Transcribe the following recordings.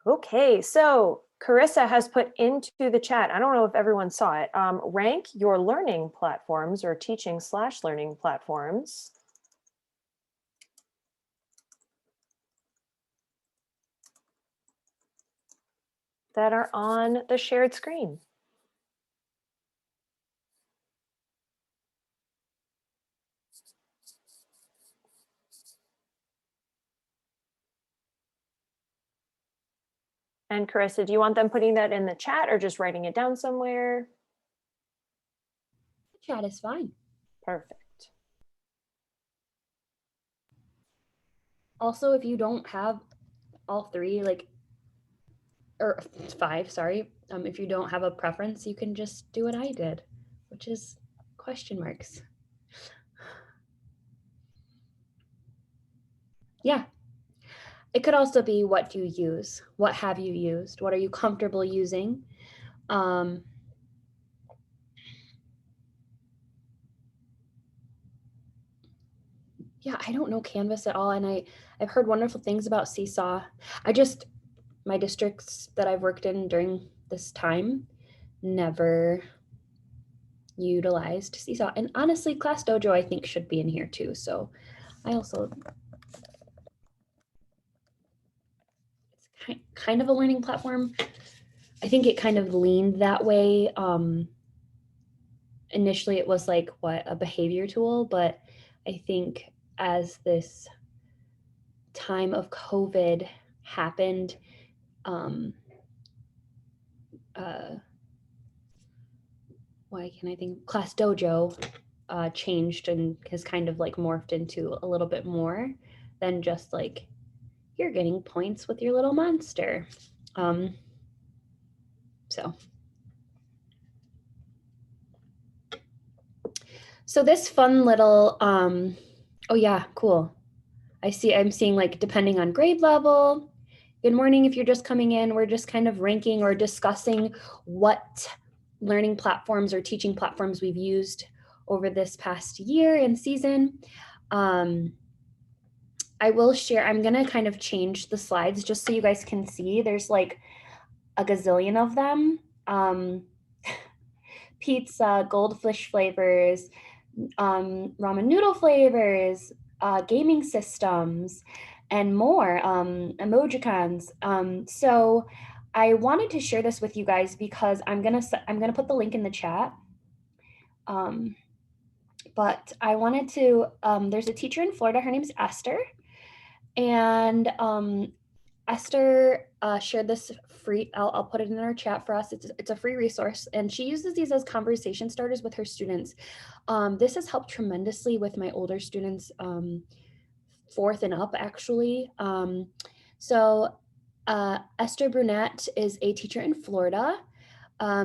Okay, so Charissa has put into the chat, I don't know if everyone saw it, rank your learning platforms or teaching/learning platforms. That are on the shared screen. And Charissa, do you want them putting that in the chat or just writing it down somewhere? The chat is fine. Perfect. Also, if you don't have all three, or five, sorry, if you don't have a preference, you can just do what I did, which is question marks. Yeah. It could also be what do you use? What have you used? What are you comfortable using? Yeah, I don't know Canvas at all. And I've heard wonderful things about Seesaw. My districts that I've worked in during this time never utilized Seesaw. And honestly, Class Dojo, I think, should be in here too. So I also, it's kind of a learning platform. I think it kind of leaned that way. Initially, it was like a behavior tool, but I think as this time of COVID happened, why can I think Class Dojo changed and has kind of morphed into a little bit more than just you're getting points with your little monster. So this fun little, oh yeah, cool. I'm seeing depending on grade level. Good morning. If you're just coming in, we're just kind of ranking or discussing what learning platforms or teaching platforms we've used over this past year and season. I will share, I'm going to kind of change the slides just so you guys can see. There's a gazillion of them. Pizza, goldfish flavors, ramen noodle flavors, gaming systems, and more, emojicons. So I wanted to share this with you guys because I'm gonna put the link in the chat. But I wanted to, there's a teacher in Florida, her name's Esther. And Esther shared this free, I'll put it in our chat for us. It's a free resource, and she uses these as conversation starters with her students. This has helped tremendously with my older students, fourth and up, actually. So Esther Brunette is a teacher in Florida.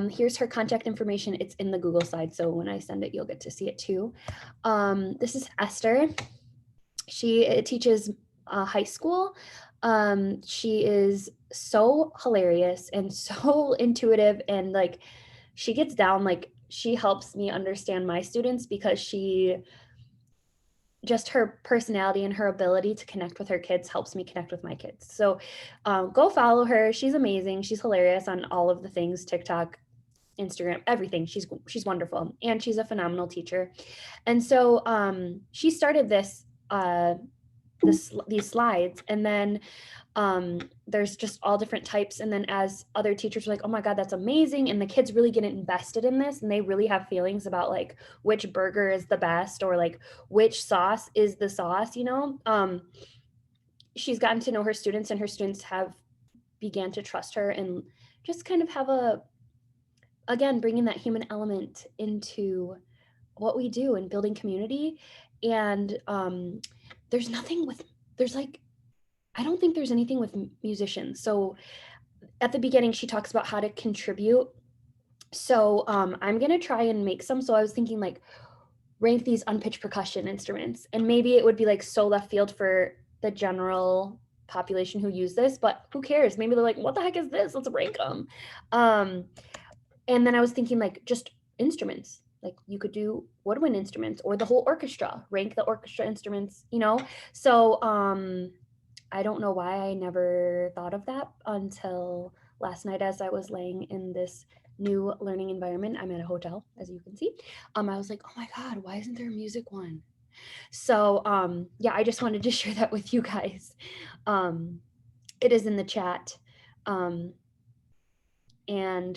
Here's her contact information. It's in the Google slide, so when I send it, you'll get to see it too. This is Esther. She teaches high school. She is so hilarious and so intuitive, and she gets down, she helps me understand my students because just her personality and her ability to connect with her kids helps me connect with my kids. So go follow her. She's amazing. She's hilarious on all of the things, TikTok, Instagram, everything. She's wonderful, and she's a phenomenal teacher. And so she started these slides, and then there's just all different types. And then as other teachers are like, oh my God, that's amazing. And the kids really get invested in this, and they really have feelings about which burger is the best, or which sauce is the sauce, she's gotten to know her students, and her students have began to trust her and just kind of have again, bringing that human element into what we do and building community. And I don't think there's anything with musicians. So at the beginning, she talks about how to contribute. So I'm going to try and make some. So I was thinking rank these unpitched percussion instruments, and maybe it would be so left field for the general population who use this, but who cares? Maybe they're like, what the heck is this? Let's rank them. And then I was thinking just instruments. You could do woodwind instruments or the whole orchestra, rank the orchestra instruments, So I don't know why I never thought of that until last night as I was laying in this new learning environment. I'm at a hotel, as you can see. I was like, oh my God, why isn't there a music one? So yeah, I just wanted to share that with you guys. It is in the chat. And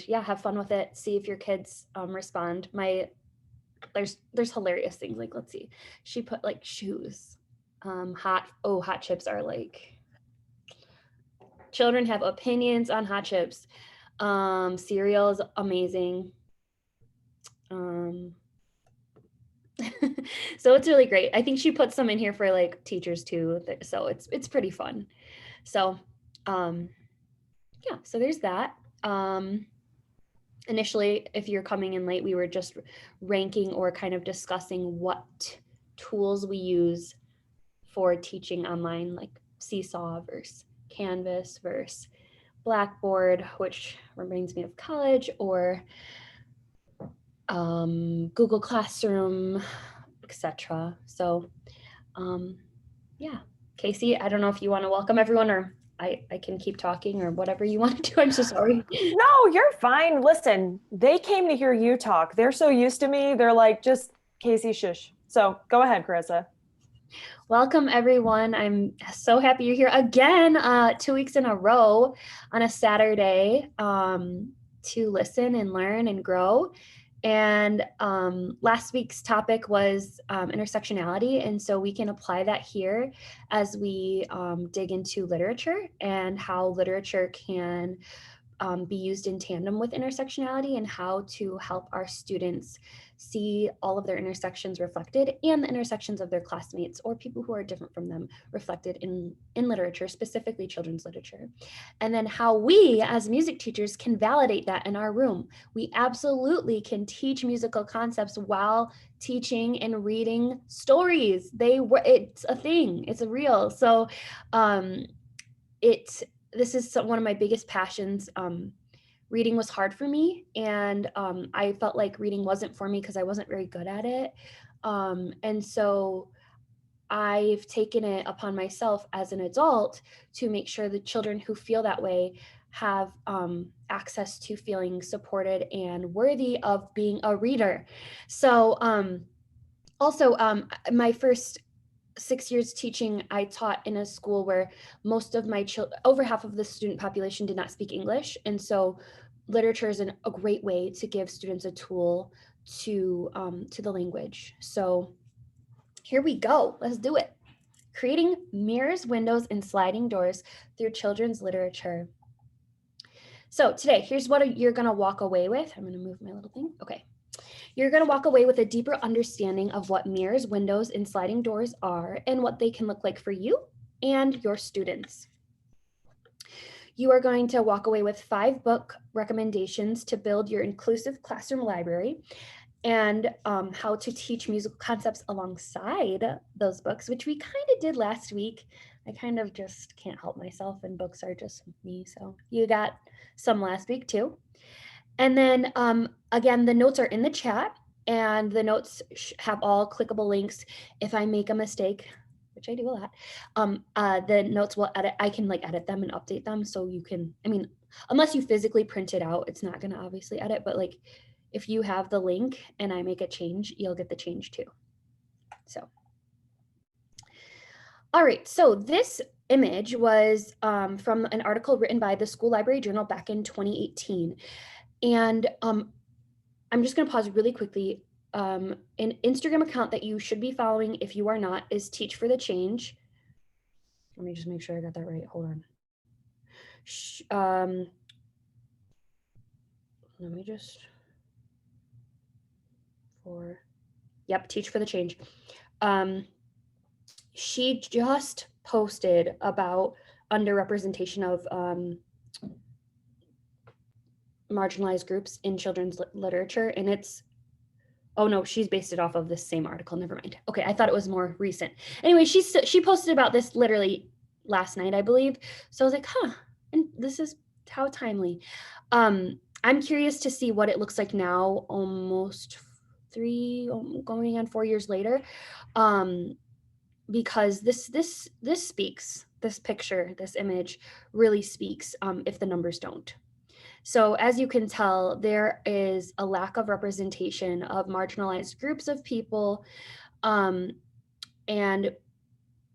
yeah, have fun with it. See if your kids respond. There's hilarious things, like, let's see. She put like shoes. Hot chips are like, children have opinions on hot chips. Cereal is amazing. So it's really great. I think she put some in here for like teachers too. So it's pretty fun. So yeah, so there's that. Initially, if you're coming in late, we were just ranking or kind of discussing what tools we use for teaching online, like Seesaw versus Canvas versus Blackboard, which reminds me of college, or Google Classroom, etc. So yeah, Casey, I don't know if you want to welcome everyone, or I can keep talking, or whatever you want to do. I'm so sorry. No, you're fine. Listen, they came to hear you talk. They're so used to me. They're like, just Casey, shush. So go ahead, Charissa. Welcome, everyone. I'm so happy you're here again, 2 weeks in a row on a Saturday, to listen and learn and grow. And last week's topic was intersectionality. And so we can apply that here as we dig into literature and how literature can be used in tandem with intersectionality, and how to help our students see all of their intersections reflected, and the intersections of their classmates or people who are different from them reflected in literature, specifically children's literature. And then how we as music teachers can validate that in our room. We absolutely can teach musical concepts while teaching and reading stories. It's a thing, it's a real. So this is one of my biggest passions. Reading was hard for me, and I felt like reading wasn't for me because I wasn't very good at it. And so I've taken it upon myself as an adult to make sure the children who feel that way have access to feeling supported and worthy of being a reader. So also, my first 6 years teaching, I taught in a school where most of my over half of the student population did not speak English. And so literature is a great way to give students a tool to the language. So here we go, let's do it. Creating mirrors, windows, and sliding doors through children's literature. So today, here's what you're gonna walk away with. I'm gonna move my little thing, okay. You're going to walk away with a deeper understanding of what mirrors, windows, and sliding doors are, and what they can look like for you and your students. You are going to walk away with 5 book recommendations to build your inclusive classroom library, and how to teach musical concepts alongside those books, which we kind of did last week. I kind of just can't help myself, and books are just me. So you got some last week too. And then again, the notes are in the chat, and the notes have all clickable links. If I make a mistake, which I do a lot, the notes will edit. I can like edit them and update them. So you can, I mean, unless you physically print it out, it's not gonna obviously edit, but like if you have the link and I make a change, you'll get the change too. So, all right, so this image was from an article written by the School Library Journal back in 2018. And I'm just going to pause really quickly. An Instagram account that you should be following if you are not is Teach for the Change. Let me just make sure I got that right. Hold on. Let me just, Teach for the Change. She just posted about underrepresentation of marginalized groups in children's literature, and it's, oh no, she's based it off of this same article. Never mind. Okay, I thought it was more recent. Anyway, she posted about this literally last night, I believe. So I was like, huh, and this is how timely. I'm curious to see what it looks like now, almost 3, going on 4 years later. because this speaks, this picture, this image really speaks if the numbers don't. So as you can tell, there is a lack of representation of marginalized groups of people. And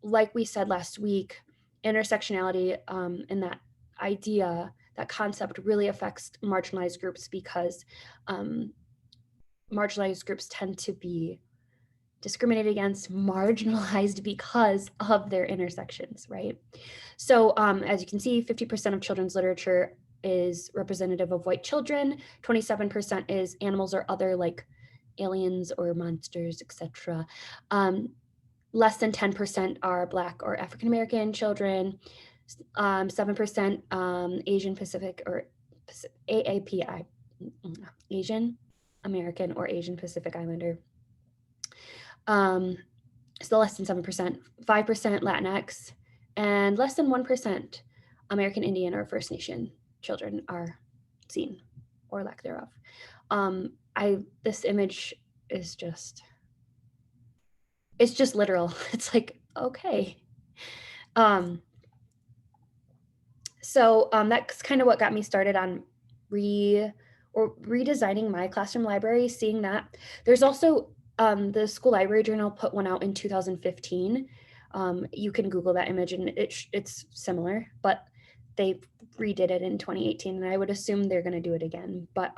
like we said last week, intersectionality and that idea, that concept really affects marginalized groups because marginalized groups tend to be discriminated against, marginalized because of their intersections, right? So as you can see, 50% of children's literature is representative of white children, 27% is animals or other like aliens or monsters, etc. Less than 10% are Black or African American children, 7% Asian Pacific or AAPI, Asian American or Asian Pacific Islander. Still less than 7%, 5% Latinx, and less than 1% American Indian or First Nation children are seen, or lack thereof. This image is just, it's just literal. It's like, okay. So that's kind of what got me started on redesigning my classroom library, seeing that. There's also the school library journal put one out in 2015. You can Google that image and it's similar, but they redid it in 2018 and I would assume they're going to do it again. But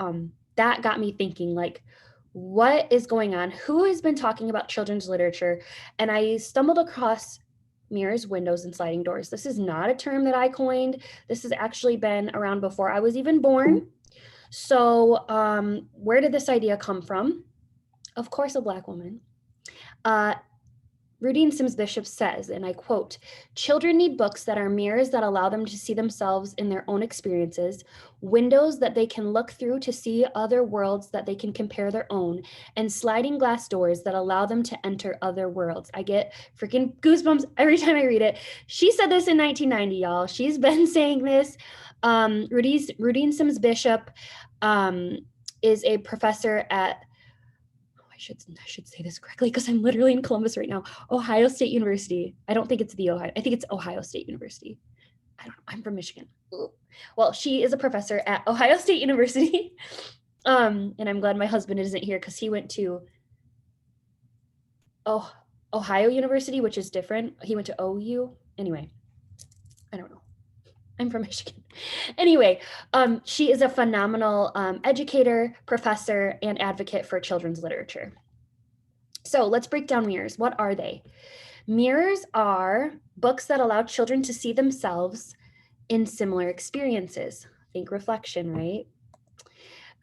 that got me thinking, like, what is going on? Who has been talking about children's literature? And I stumbled across mirrors, windows, and sliding doors. This is not a term that I coined. This has actually been around before I was even born. So where did this idea come from? Of course, a Black woman. Rudine Sims Bishop says, and I quote, "Children need books that are mirrors that allow them to see themselves in their own experiences, windows that they can look through to see other worlds that they can compare their own, and sliding glass doors that allow them to enter other worlds." I get freaking goosebumps every time I read it. She said this in 1990, y'all. She's been saying this. Rudine Sims Bishop is a professor at, I should say this correctly because I'm literally in Columbus right now, Ohio State University. I don't think it's I think it's Ohio State University. I don't know. I'm from Michigan. Well, she is a professor at Ohio State University. And I'm glad my husband isn't here because he went to Ohio University, which is different. He went to OU. Anyway, I don't know. I'm from Michigan. Anyway, she is a phenomenal educator, professor, and advocate for children's literature. So let's break down mirrors. What are they? Mirrors are books that allow children to see themselves in similar experiences. Think reflection, right?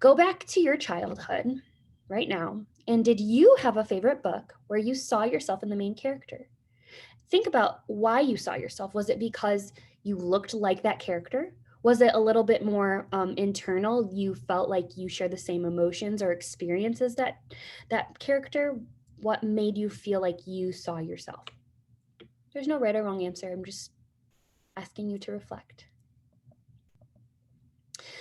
Go back to your childhood right now. And did you have a favorite book where you saw yourself in the main character? Think about why you saw yourself. Was it because you looked like that character? Was it a little bit more internal? You felt like you shared the same emotions or experiences that character? What made you feel like you saw yourself? There's no right or wrong answer. I'm just asking you to reflect.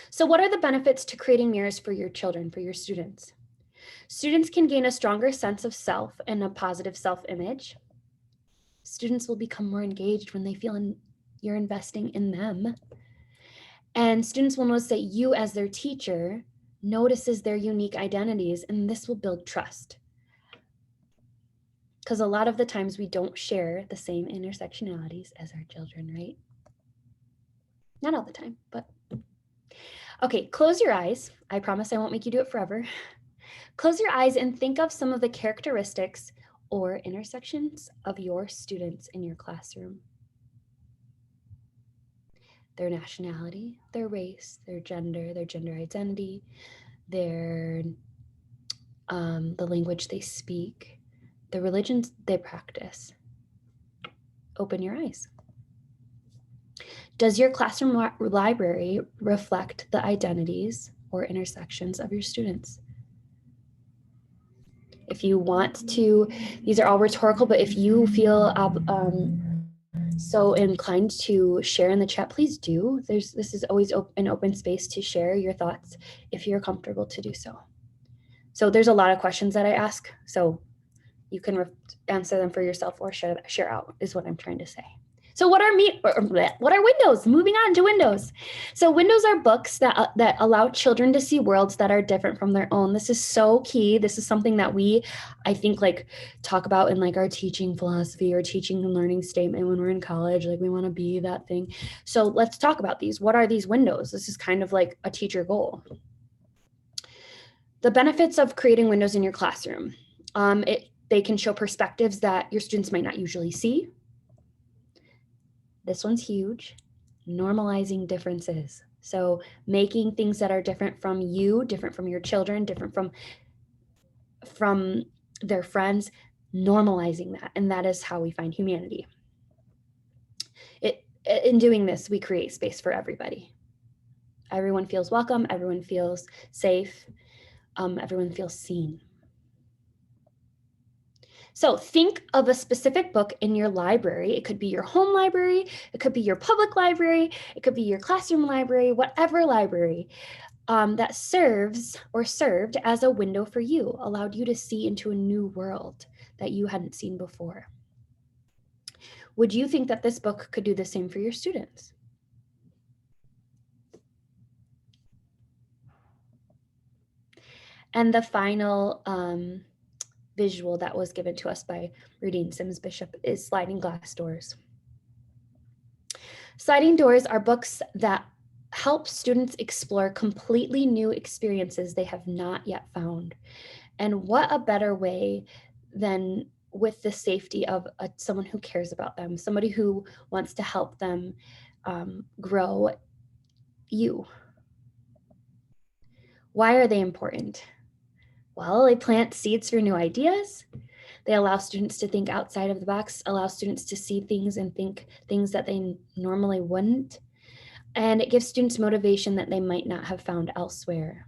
So what are the benefits to creating mirrors for your children, for your students? Students can gain a stronger sense of self and a positive self-image. Students will become more engaged when they feel you're investing in them. And students will notice that you, as their teacher, notices their unique identities, and this will build trust. Because a lot of the times we don't share the same intersectionalities as our children, right? Not all the time, but. Okay, close your eyes. I promise I won't make you do it forever. Close your eyes and think of some of the characteristics or intersections of your students in your classroom. Their nationality, their race, their gender identity, the language they speak, the religions they practice. Open your eyes. Does your classroom library reflect the identities or intersections of your students? If you want to, these are all rhetorical, but if you feel so inclined to share in the chat, please do. This is always an open space to share your thoughts if you're comfortable to do so. So there's a lot of questions that I ask. So You can answer them for yourself or share out is what I'm trying to say. So what are windows? Moving on to windows. So windows are books that allow children to see worlds that are different from their own. This is so key. This is something that I think like talk about in like our teaching philosophy or teaching and learning statement when we're in college, like we want to be that thing. So let's talk about these. What are these windows? This is kind of like a teacher goal. The benefits of creating windows in your classroom. They can show perspectives that your students might not usually see. This one's huge. Normalizing differences. So making things that are different from you, different from your children, different from their friends, normalizing that. And that is how we find humanity. In doing this, we create space for everybody. Everyone feels welcome. Everyone feels safe. Everyone feels seen. So think of a specific book in your library. It could be your home library. It could be your public library. It could be your classroom library, whatever library that served as a window for you, allowed you to see into a new world that you hadn't seen before. Would you think that this book could do the same for your students? And the final visual that was given to us by Rudine Sims Bishop is Sliding Glass Doors. Sliding doors are books that help students explore completely new experiences they have not yet found. And what a better way than with the safety of someone who cares about them, somebody who wants to help them grow you. Why are they important? Well, they plant seeds for new ideas. They allow students to think outside of the box, allow students to see things and think things that they normally wouldn't. And it gives students motivation that they might not have found elsewhere.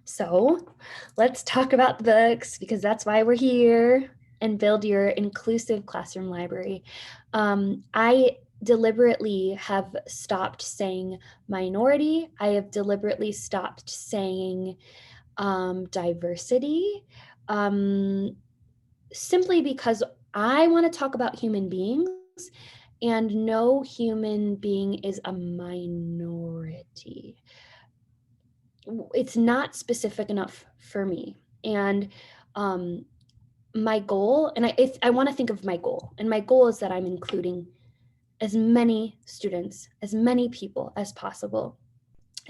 So let's talk about the books, because that's why we're here, and build your inclusive classroom library. I deliberately have stopped saying minority. I have deliberately stopped saying diversity, simply because I want to talk about human beings, and no human being is a minority. It's not specific enough for me. And my goal, and I want to think of my goal, and my goal is that I'm including as many students, as many people as possible.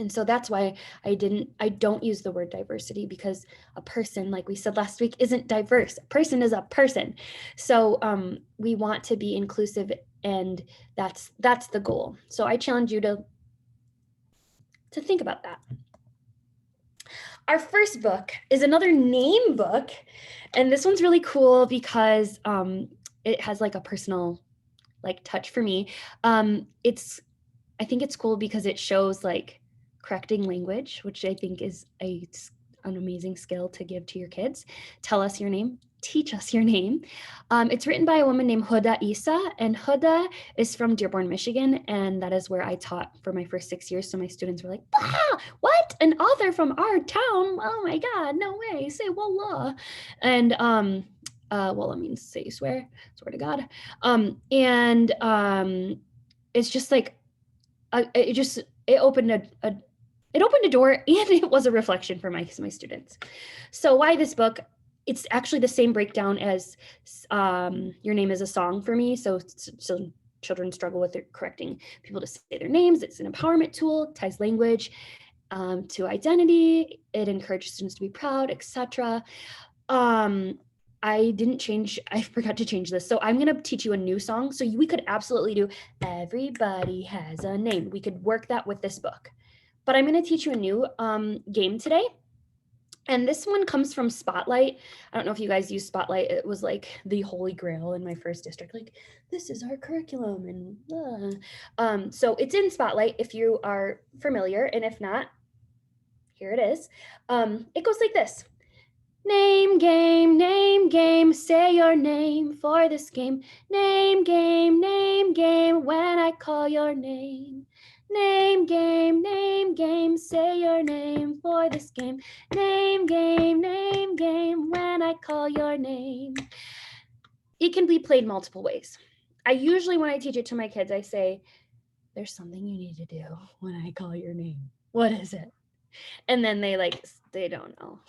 And so that's why I don't use the word diversity, because a person, like we said last week, isn't diverse. A person is a person. So we want to be inclusive, and that's the goal. So I challenge you to think about that. Our first book is another name book, and this one's really cool because it has like a personal like touch for me. I think it's cool because it shows like correcting language, which I think is an amazing skill to give to your kids. Tell us your name. Teach us your name. It's written by a woman named Huda Isa, and Huda is from Dearborn, Michigan, and that is where I taught for my first 6 years. So my students were like, what? An author from our town? Oh my God, no way. Say wallah. And wallah means say you swear to God. It's just like it opened a door, and it was a reflection for my students. So why this book? It's actually the same breakdown as Your Name is a Song for me. So children struggle with correcting people to say their names. It's an empowerment tool, ties language to identity. It encourages students to be proud, etc. I forgot to change this. So I'm going to teach you a new song. So we could absolutely do Everybody Has a Name. We could work that with this book. But I'm going to teach you a new game today. And this one comes from Spotlight. I don't know if you guys use Spotlight. It was like the holy grail in my first district. Like, this is our curriculum. And so it's in Spotlight if you are familiar. And if not, here it is. It goes like this. Name game, say your name for this game. Name game, when I call your name. Name game, say your name for this game. Name game, when I call your name. It can be played multiple ways. I usually, when I teach it to my kids, I say, there's something you need to do when I call your name. What is it? And then they don't know.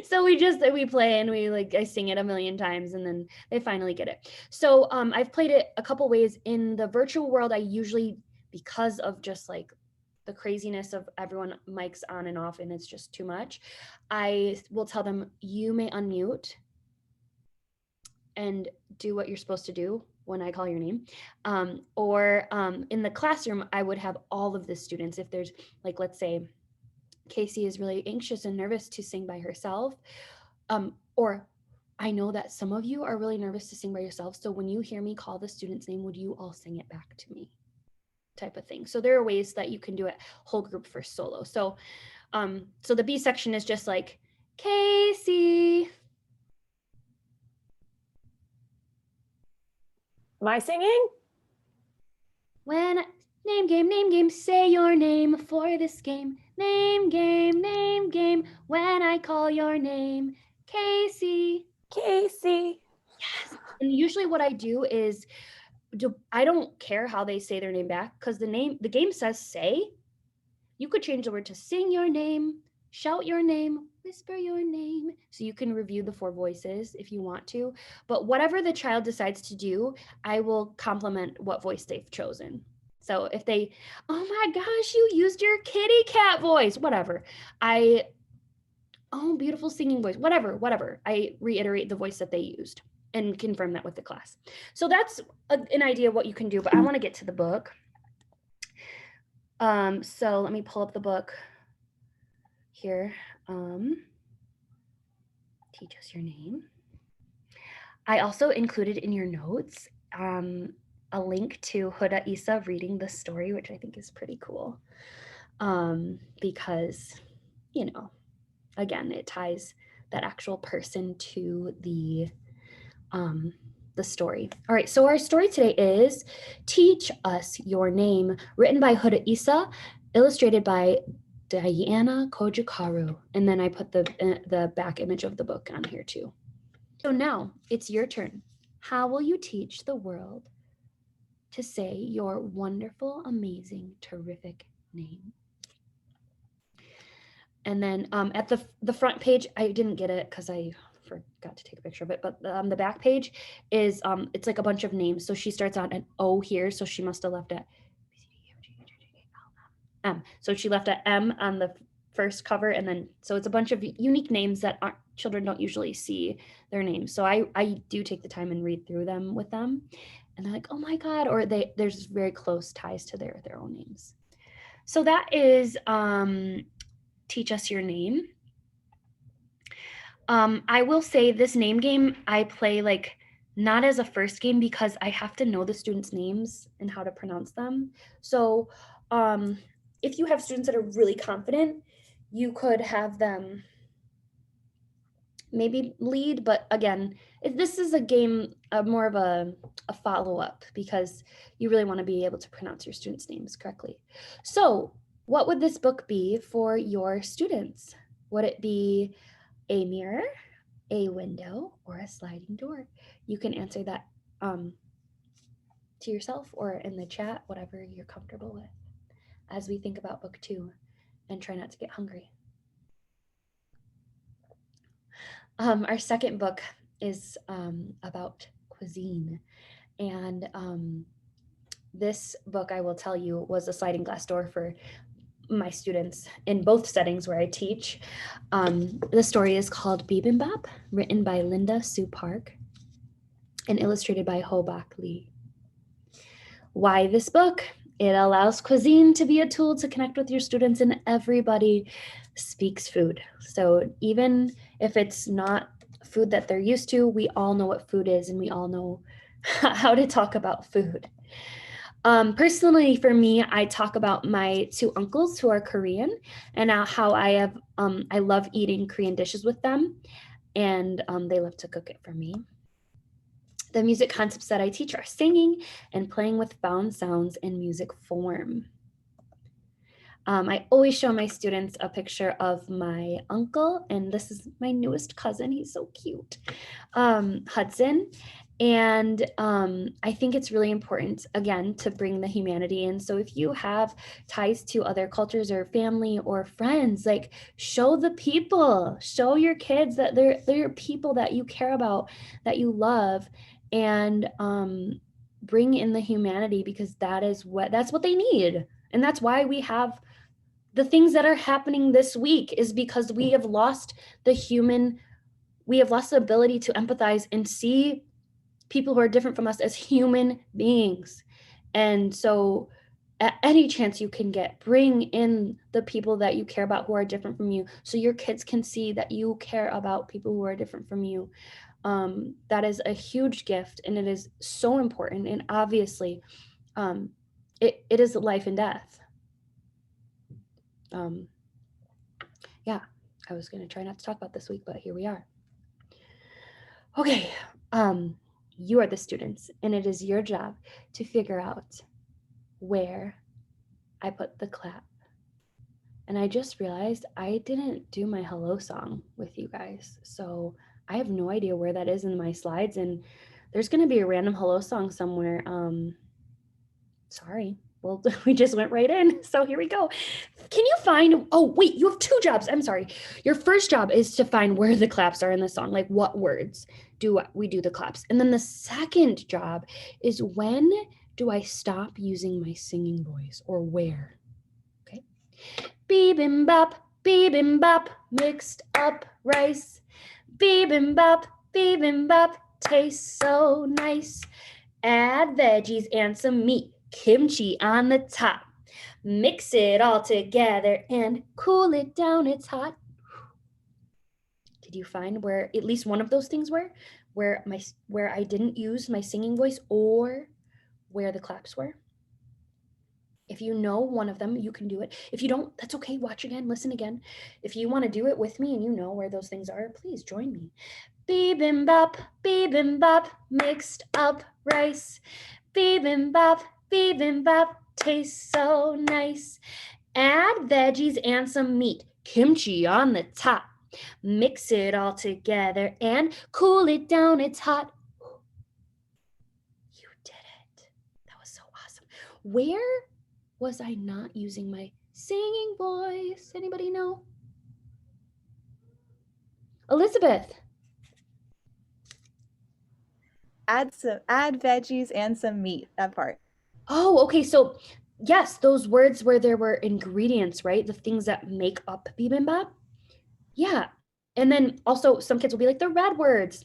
So we play and I sing it a million times and then they finally get it. So I've played it a couple ways. In the virtual world, I usually, because of just like the craziness of everyone mics on and off and it's just too much, I will tell them, you may unmute and do what you're supposed to do when I call your name. Or in the classroom, I would have all of the students, if there's like, let's say Casey is really anxious and nervous to sing by herself, or I know that some of you are really nervous to sing by yourself. So when you hear me call the student's name, would you all sing it back to me? Type of thing. So there are ways that you can do it whole group for solo. So so the B section is just like, Casey. Am I singing? When name game, say your name for this game. Name game, when I call your name. Casey. Casey. Yes. And usually what I do is, I don't care how they say their name back, because the game says say. You could change the word to sing your name, shout your name, whisper your name. So you can review the 4 voices if you want to. But whatever the child decides to do, I will compliment what voice they've chosen. So if they, oh my gosh, you used your kitty cat voice, whatever. Oh, beautiful singing voice, whatever. I reiterate the voice that they used and confirm that with the class. So that's an idea of what you can do, but I want to get to the book. So let me pull up the book here. Teach us your name. I also included in your notes a link to Huda Isa reading the story, which I think is pretty cool. Because, you know, again, it ties that actual person to the story. All right, so our story today is Teach Us Your Name, written by Huda Isa, illustrated by Diana Kojikaru. And then I put the back image of the book on here too. So now it's your turn. How will you teach the world to say your wonderful, amazing, terrific name? And then at the front page, I didn't get it because I forgot to take a picture of it, but the back page is it's like a bunch of names. So she starts on an O here, so she must have left a M. So she left an M on the first cover, and then so it's a bunch of unique names that children don't usually see their names. So I do take the time and read through them with them, and they're like, oh my God, or there's very close ties to their own names. So that is Teach Us Your Name. I will say this name game I play like not as a first game because I have to know the students' names and how to pronounce them. So if you have students that are really confident, you could have them maybe lead, but again, this is a game more of a follow-up because you really want to be able to pronounce your students' names correctly. So what would this book be for your students? Would it be a mirror, a window, or a sliding door? You can answer that to yourself or in the chat, whatever you're comfortable with, as we think about book 2 and try not to get hungry. Our second book is about cuisine. And this book, I will tell you, was a sliding glass door for my students in both settings where I teach. The story is called Bibimbap, written by Linda Sue Park and illustrated by Ho-Bak Lee. Why this book? It allows cuisine to be a tool to connect with your students, and everybody speaks food. So even if it's not food that they're used to, we all know what food is and we all know how to talk about food. Personally, for me, I talk about my 2 uncles who are Korean and how I love eating Korean dishes with them, and they love to cook it for me. The music concepts that I teach are singing and playing with found sounds in music form. I always show my students a picture of my uncle, and this is my newest cousin. He's so cute, Hudson. And I think it's really important, again, to bring the humanity in. So if you have ties to other cultures or family or friends, like show the people, show your kids that they're people that you care about, that you love, and bring in the humanity, because that's what they need. And that's why we have the things that are happening this week, is because we have lost the ability to empathize and see people who are different from us as human beings. And so at any chance you can get, bring in the people that you care about who are different from you, so your kids can see that you care about people who are different from you. That is a huge gift, and it is so important. And obviously, it is life and death. Yeah, I was going to try not to talk about this week, but here we are. Okay, you are the students, and it is your job to figure out where I put the clap. And I just realized I didn't do my hello song with you guys, so I have no idea where that is in my slides, and there's going to be a random hello song somewhere. Sorry. Well, we just went right in. So here we go. Can you find, oh, wait, you have two jobs. I'm sorry. Your first job is to find where the claps are in the song, like what words do we do the claps. And then the second job is, when do I stop using my singing voice, or where? Okay. Bibimbap, mixed up rice. Bibimbap, tastes so nice. Add veggies and some meat. Kimchi on the top. Mix it all together and cool it down, it's hot. Did you find where at least one of those things were? Where I didn't use my singing voice, or where the claps were? If you know one of them, you can do it. If you don't, that's okay. Watch again, listen again. If you want to do it with me and you know where those things are, please join me. Bibimbap, mixed up rice. Bibimbap, tastes so nice. Add veggies and some meat. Kimchi on the top. Mix it all together and cool it down, it's hot. You did it. That was so awesome. Where was I not using my singing voice? Anybody know? Elizabeth. Add veggies and some meat, that part. Oh, okay. So yes, those words where there were ingredients, right? The things that make up bibimbap. Yeah. And then also some kids will be like, the red words.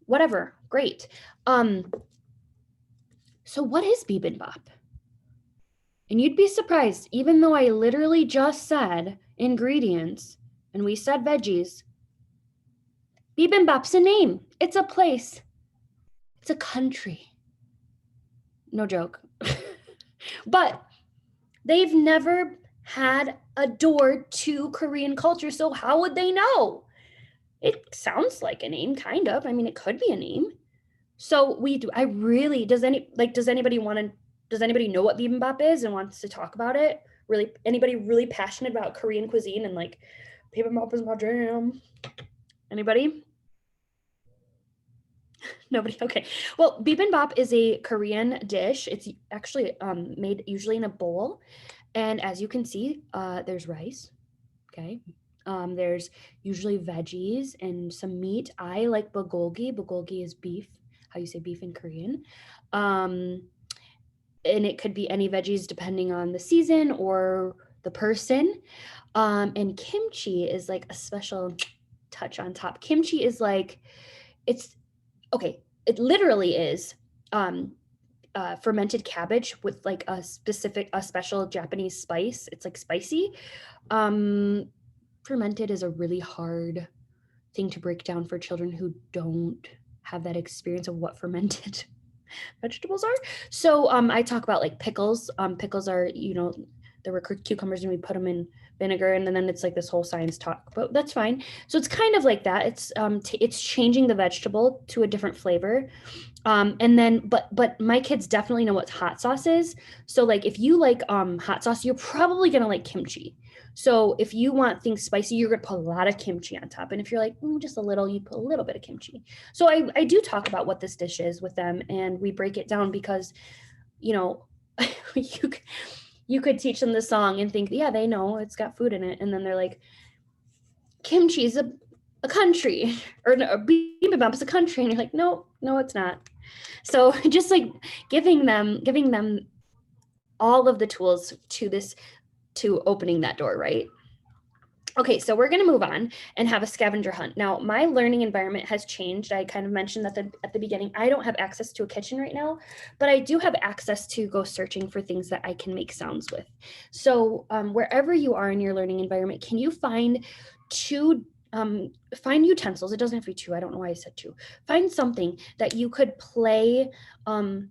Whatever. Great. So what is bibimbap? And you'd be surprised, even though I literally just said ingredients and we said veggies, bibimbap's a name. It's a place. It's a country. No joke. But they've never had a door to Korean culture, so how would they know? It sounds like a name, kind of. I mean, it could be a name. So does anybody know what bibimbap is and wants to talk about it? Really, anybody really passionate about Korean cuisine and like, bibimbap is my jam? Anybody? Nobody? Okay. Well, bibimbap is a Korean dish. It's actually made usually in a bowl. And as you can see, there's rice. Okay. There's usually veggies and some meat. I like bulgogi. Bulgogi is beef, how you say beef in Korean. And it could be any veggies depending on the season or the person. And kimchi is like a special touch on top. Kimchi is like, it literally is fermented cabbage with like a special Japanese spice. It's like spicy. Fermented is a really hard thing to break down for children who don't have that experience of what fermented vegetables are. So I talk about like pickles. Pickles are, there were cucumbers and we put them in vinegar, and then it's like this whole science talk, but that's fine. So it's kind of like that. It's changing the vegetable to a different flavor. And then, but my kids definitely know what hot sauce is. So like, if you like hot sauce, you're probably gonna like kimchi. So if you want things spicy, you're gonna put a lot of kimchi on top. And if you're like, just a little, you put a little bit of kimchi. So I do talk about what this dish is with them, and we break it down because, you know, you could teach them the song and think, yeah, they know it's got food in it. And then they're like, kimchi is a country, or bibimbap is a country. And you're like, no, it's not. So just like giving them all of the tools to opening that door, right? Okay, so we're going to move on and have a scavenger hunt. Now, my learning environment has changed. I kind of mentioned that at the beginning, I don't have access to a kitchen right now, but I do have access to go searching for things that I can make sounds with. So wherever you are in your learning environment, can you find find utensils? It doesn't have to be two. I don't know why I said two. Find something that you could play and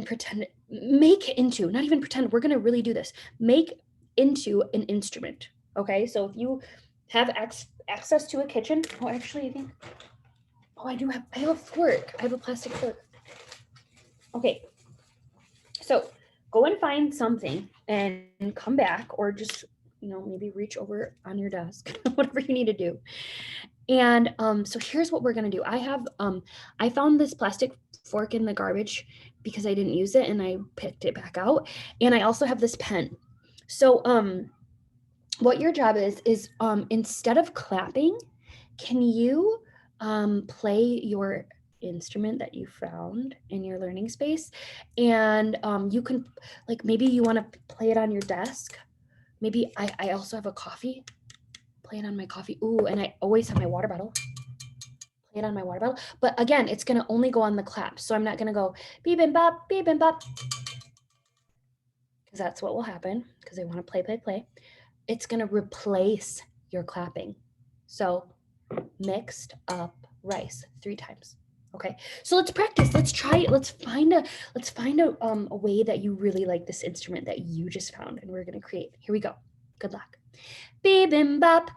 pretend, make into, not even pretend, we're going to really do this, make into an instrument. Okay, so if you have access to a kitchen, actually, I think, I have a fork. I have a plastic fork. Okay, so go and find something and come back, or just, maybe reach over on your desk, whatever you need to do. And so here's what we're gonna do. I found this plastic fork in the garbage because I didn't use it, and I picked it back out. And I also have this pen. So what your job is instead of clapping, can you play your instrument that you found in your learning space? And you can, like, maybe you want to play it on your desk. Maybe I also have a coffee. Play it on my coffee. Ooh, and I always have my water bottle. Play it on my water bottle. But again, it's going to only go on the clap. So I'm not going to go beep and bop, because that's what will happen, because I want to play. It's going to replace your clapping. So mixed up rice 3 times. Okay, so let's practice. Let's try it. Let's find a way that you really like this instrument that you just found, and we're going to create. Here we go. Good luck. Bibimbap,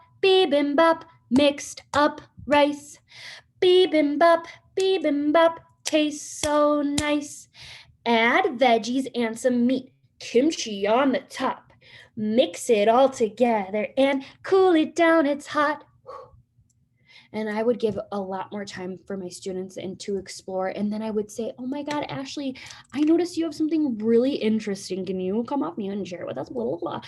mixed up rice. Bibimbap, tastes so nice. Add veggies and some meat, kimchi on the top. Mix it all together and cool it down, it's hot. And I would give a lot more time for my students and to explore. And then I would say, oh my God, Ashley, I noticed you have something really interesting. Can you come off mute and share it with us? Blah, blah, blah.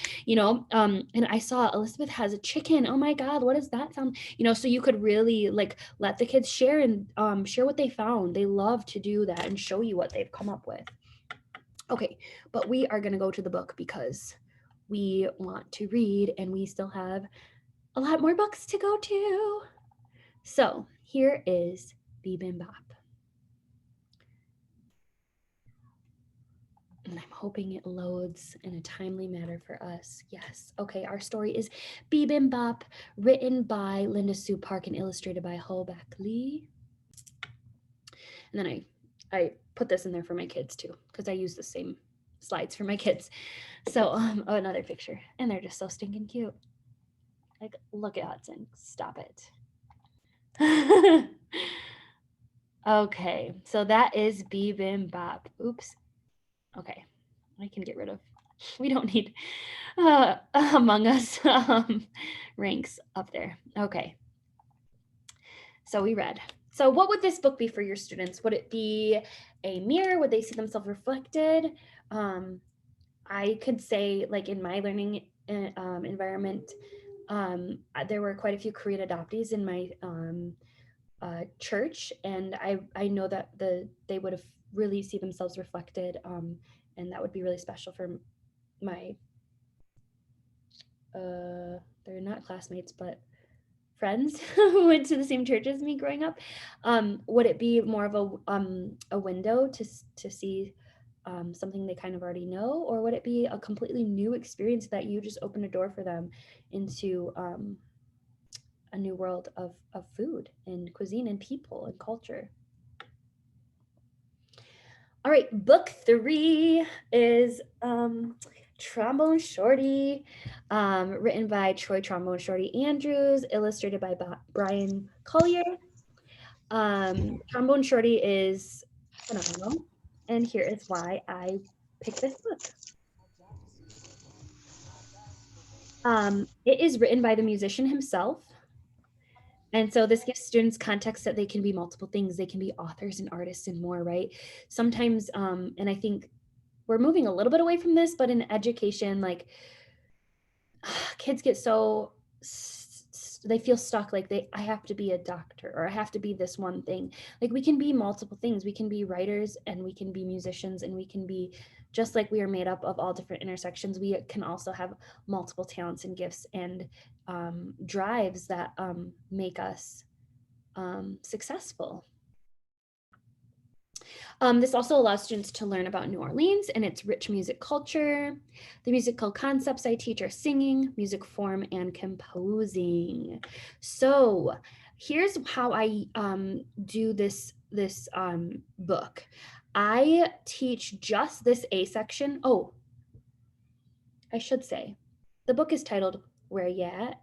And I saw Elizabeth has a chicken. Oh my God, what does that sound? So you could really like let the kids share and share what they found. They love to do that and show you what they've come up with. Okay, but we are gonna go to the book because we want to read and we still have a lot more books to go to. So here is Bibimbap. And I'm hoping it loads in a timely manner for us. Yes. Okay, our story is Bibimbap, written by Linda Sue Park and illustrated by Holbeck Lee. And then I put this in there for my kids too, because I use the same slides for my kids. So another picture, and they're just so stinking cute. Like, look at Hudson, stop it. Okay, so that is Bibimbap. Oops. Okay, I can get rid of, we don't need Among Us ranks up there. Okay, so we read. So what would this book be for your students? Would it be a mirror? Would they see themselves reflected? I could say, like, in my learning environment, there were quite a few Korean adoptees in my church, and I know that they would have really see themselves reflected, and that would be really special for my they're not classmates but friends who went to the same church as me growing up. Would it be more of a window to see something they kind of already know, or would it be a completely new experience that you just open a door for them into a new world of food and cuisine and people and culture? All right, book 3 is Trombone Shorty, written by Troy Trombone Shorty Andrews, illustrated by Brian Collier. Trombone Shorty is phenomenal, and here is why I picked this book. It is written by the musician himself. And so this gives students context that they can be multiple things. They can be authors and artists and more, right? Sometimes, and I think we're moving a little bit away from this, but in education, like kids get so, they feel stuck, like I have to be a doctor or I have to be this one thing. Like we can be multiple things. We can be writers and we can be musicians and we can be, just like we are made up of all different intersections, we can also have multiple talents and gifts and drives that make us successful. This also allows students to learn about New Orleans and its rich music culture. The musical concepts I teach are singing, music form, and composing. So here's how I do this book. I teach just this A section. Oh, I should say, the book is titled Where Ya At?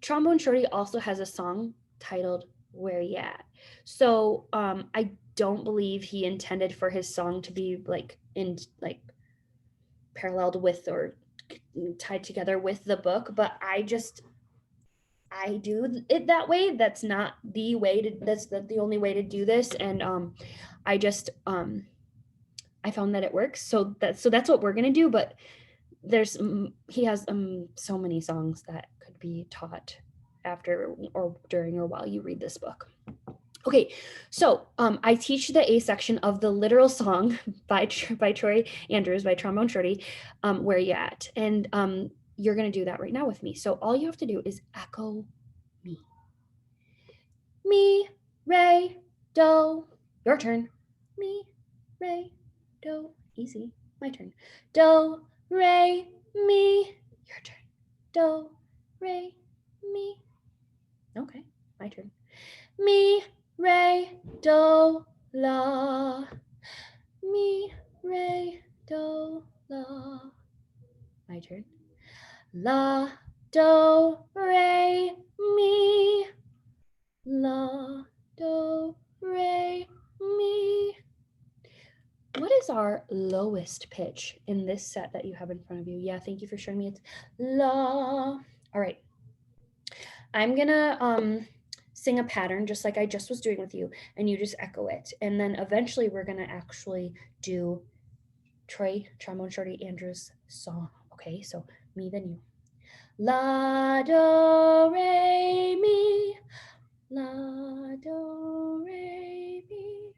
Trombone Shorty also has a song titled Where Ya At? So I don't believe he intended for his song to be like paralleled with or tied together with the book, but I do it that way. That's not the way to, that's the only way to do this. And I found that it works. So that's what we're gonna do. But he has so many songs that could be taught after or during or while you read this book. Okay, so I teach the A section of the literal song by Troy Andrews, by Trombone Shorty, Where Ya At? And you're gonna do that right now with me. So all you have to do is echo me. Mi, re, do. Your turn. Mi, re, do. Easy. My turn. Do, re, mi. Your turn. Do, re, mi. Okay, my turn. Mi, re, do, la. Mi, re, do, la. My turn. La, do, re, mi. La, do, re, mi. What is our lowest pitch in this set that you have in front of you? Yeah, thank you for showing me. It's la. All right. I'm gonna sing a pattern just like I just was doing with you, and you just echo it. And then eventually we're gonna actually do Troy Trombone Shorty Andrews' song. Okay, so me then you. La, do, re, mi. La, do, re, mi.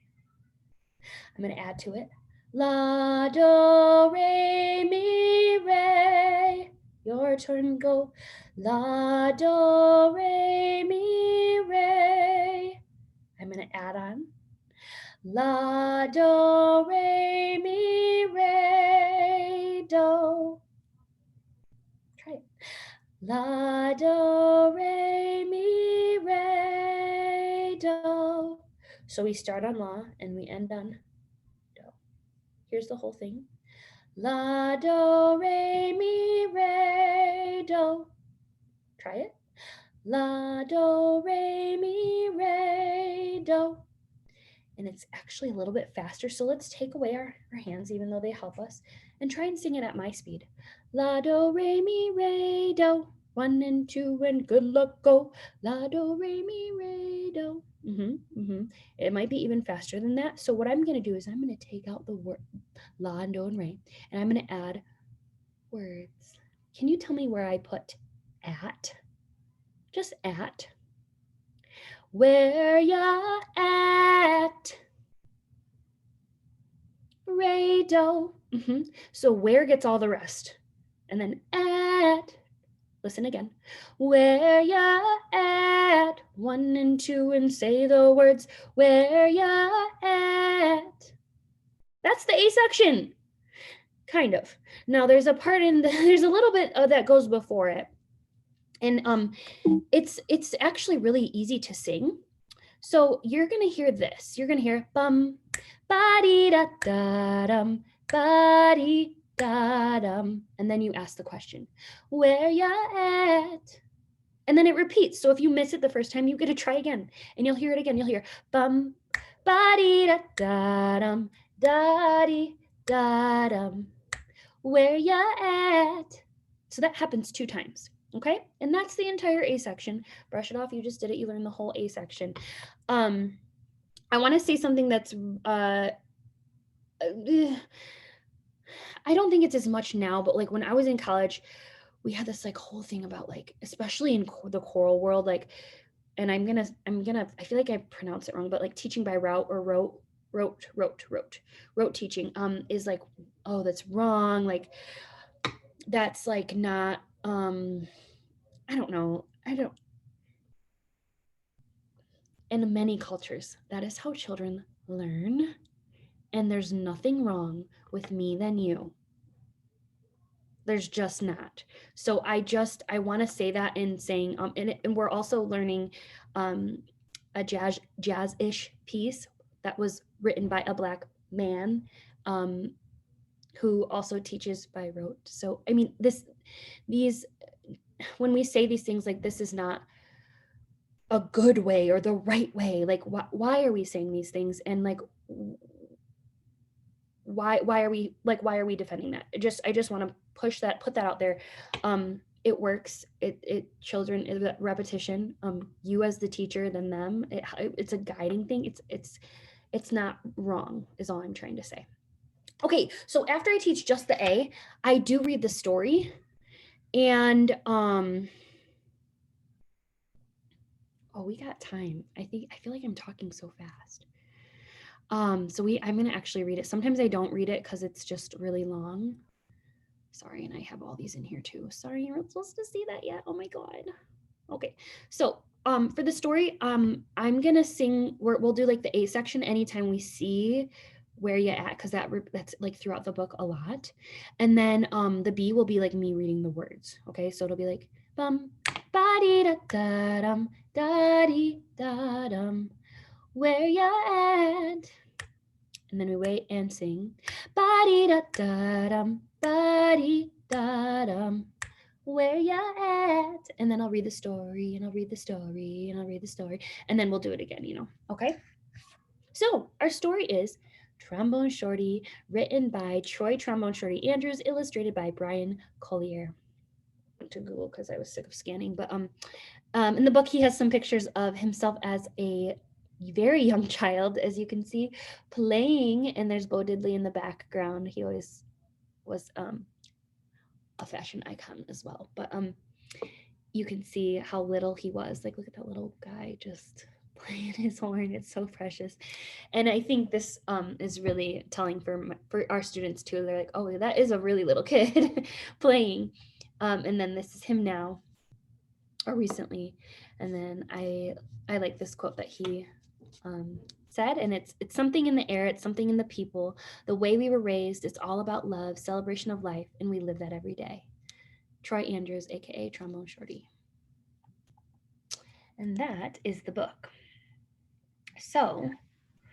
I'm gonna add to it. La, do, re, mi, re. Your turn, go. La, do, re, mi, re. I'm gonna add on. La, do, re, mi, re, do. Try it. La, do, re, mi, re, do. So we start on la and we end on do. Here's the whole thing. La, do, re, mi, re, do. Try it. La, do, re, mi, re, do. And it's actually a little bit faster. So let's take away our hands, even though they help us, and try and sing it at my speed. La, do, re, mi, re, do. 1 and 2 and good luck, go. La, do, re, mi, re, do. It might be even faster than that. So what I'm going to do is I'm going to take out the word la and do and re, and I'm going to add words. Can you tell me where I put at? Just at. Where ya at? Re, do. So where gets all the rest? And then at. Listen again. Where ya at? 1 and 2 and say the words. Where ya at? That's the A section. Kind of. Now there's a part there's a little bit that goes before it. And it's actually really easy to sing. So you're gonna hear this. You're gonna hear bum, ba-dee da da dum, ba-dee da-dum. And then you ask the question, where ya at? And then it repeats. So if you miss it the first time, you get to try again. And you'll hear it again. You'll hear bum, ba-dee-da-da-dum, da-dee-da-dum. Where ya at? So that happens 2 times. Okay. And that's the entire A section. Brush it off. You just did it. You learned the whole A section. I want to say something that's, I don't think it's as much now, but like when I was in college, we had this like whole thing about like, especially in the choral world, like, and I'm gonna, I feel like I pronounce it wrong, but like teaching by rote or rote teaching is like, oh, that's wrong. Like that's like not, I don't know. In many cultures, that is how children learn. And there's nothing wrong with me than you. There's just not. So I want to say that in saying, and we're also learning a jazz-ish piece that was written by a Black man who also teaches by rote. So, I mean, these, when we say these things, like this is not a good way or the right way, like why are we saying these things? And like, why are we defending that? I just want to put that out there. It works. Children, repetition, you as the teacher, then them, it's a guiding thing. It's not wrong is all I'm trying to say. Okay, so after I teach just the A, I do read the story. And oh, we got time. I feel like I'm talking so fast. So I'm gonna actually read it. Sometimes I don't read it because it's just really long. Sorry, and I have all these in here too. Sorry, you're not supposed to see that yet. Oh my God. Okay, so for the story, I'm gonna sing. We'll do like the A section anytime we see where you at, because that's like throughout the book a lot. And then the B will be like me reading the words. Okay, so it'll be like bum ba dee da da dum da dee da dum. Where ya at? And then we wait and sing ba-dee-da-da-dum, ba-dee-da-dum. Where ya at? And then I'll read the story and I'll read the story and I'll read the story. And then we'll do it again, okay? So our story is Trombone Shorty, written by Troy Trombone Shorty Andrews, illustrated by Brian Collier. I went to Google because I was sick of scanning. But in the book, he has some pictures of himself as a very young child, as you can see, playing, and there's Bo Diddley in the background. He always was a fashion icon as well, but you can see how little he was. Like, look at that little guy just playing his horn. It's so precious. And I think this is really telling for our students too. They're like, oh, that is a really little kid playing. And then this is him now, or recently. And then I like this quote that he said, and it's something in the air, it's something in the people, the way we were raised. It's all about love, celebration of life, and we live that every day. Troy Andrews, aka Trombone Shorty. And that is the book. So,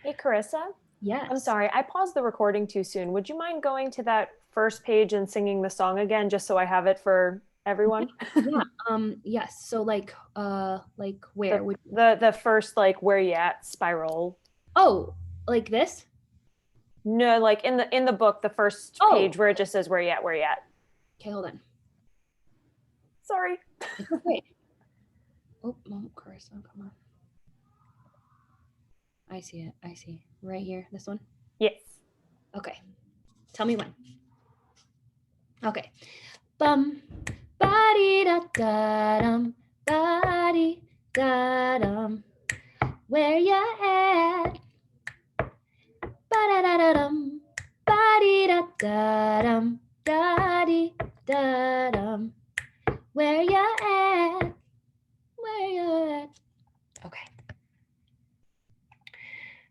hey Charissa. yes. I'm sorry, I paused the recording too soon. Would you mind going to that first page and singing the song again, just so I have it for everyone? Yeah. Yes. So like where would the first, like, where you at spiral? Oh, like this? No, like in the book, the first page where it just says where you at, where you at. Okay, hold on. Sorry. It's okay. Oh, Carissa, come on. I see it. I see. Right here. This one? Yes. Okay. Tell me when. Okay. Bum. Ba-dee-da-da-dum. Ba-dee-da-dum. Where ya at? Ba-da-da-da-dum. Ba-dee-da-da-dum. Da-dee-da-dum. Where ya at? Where ya at? Okay.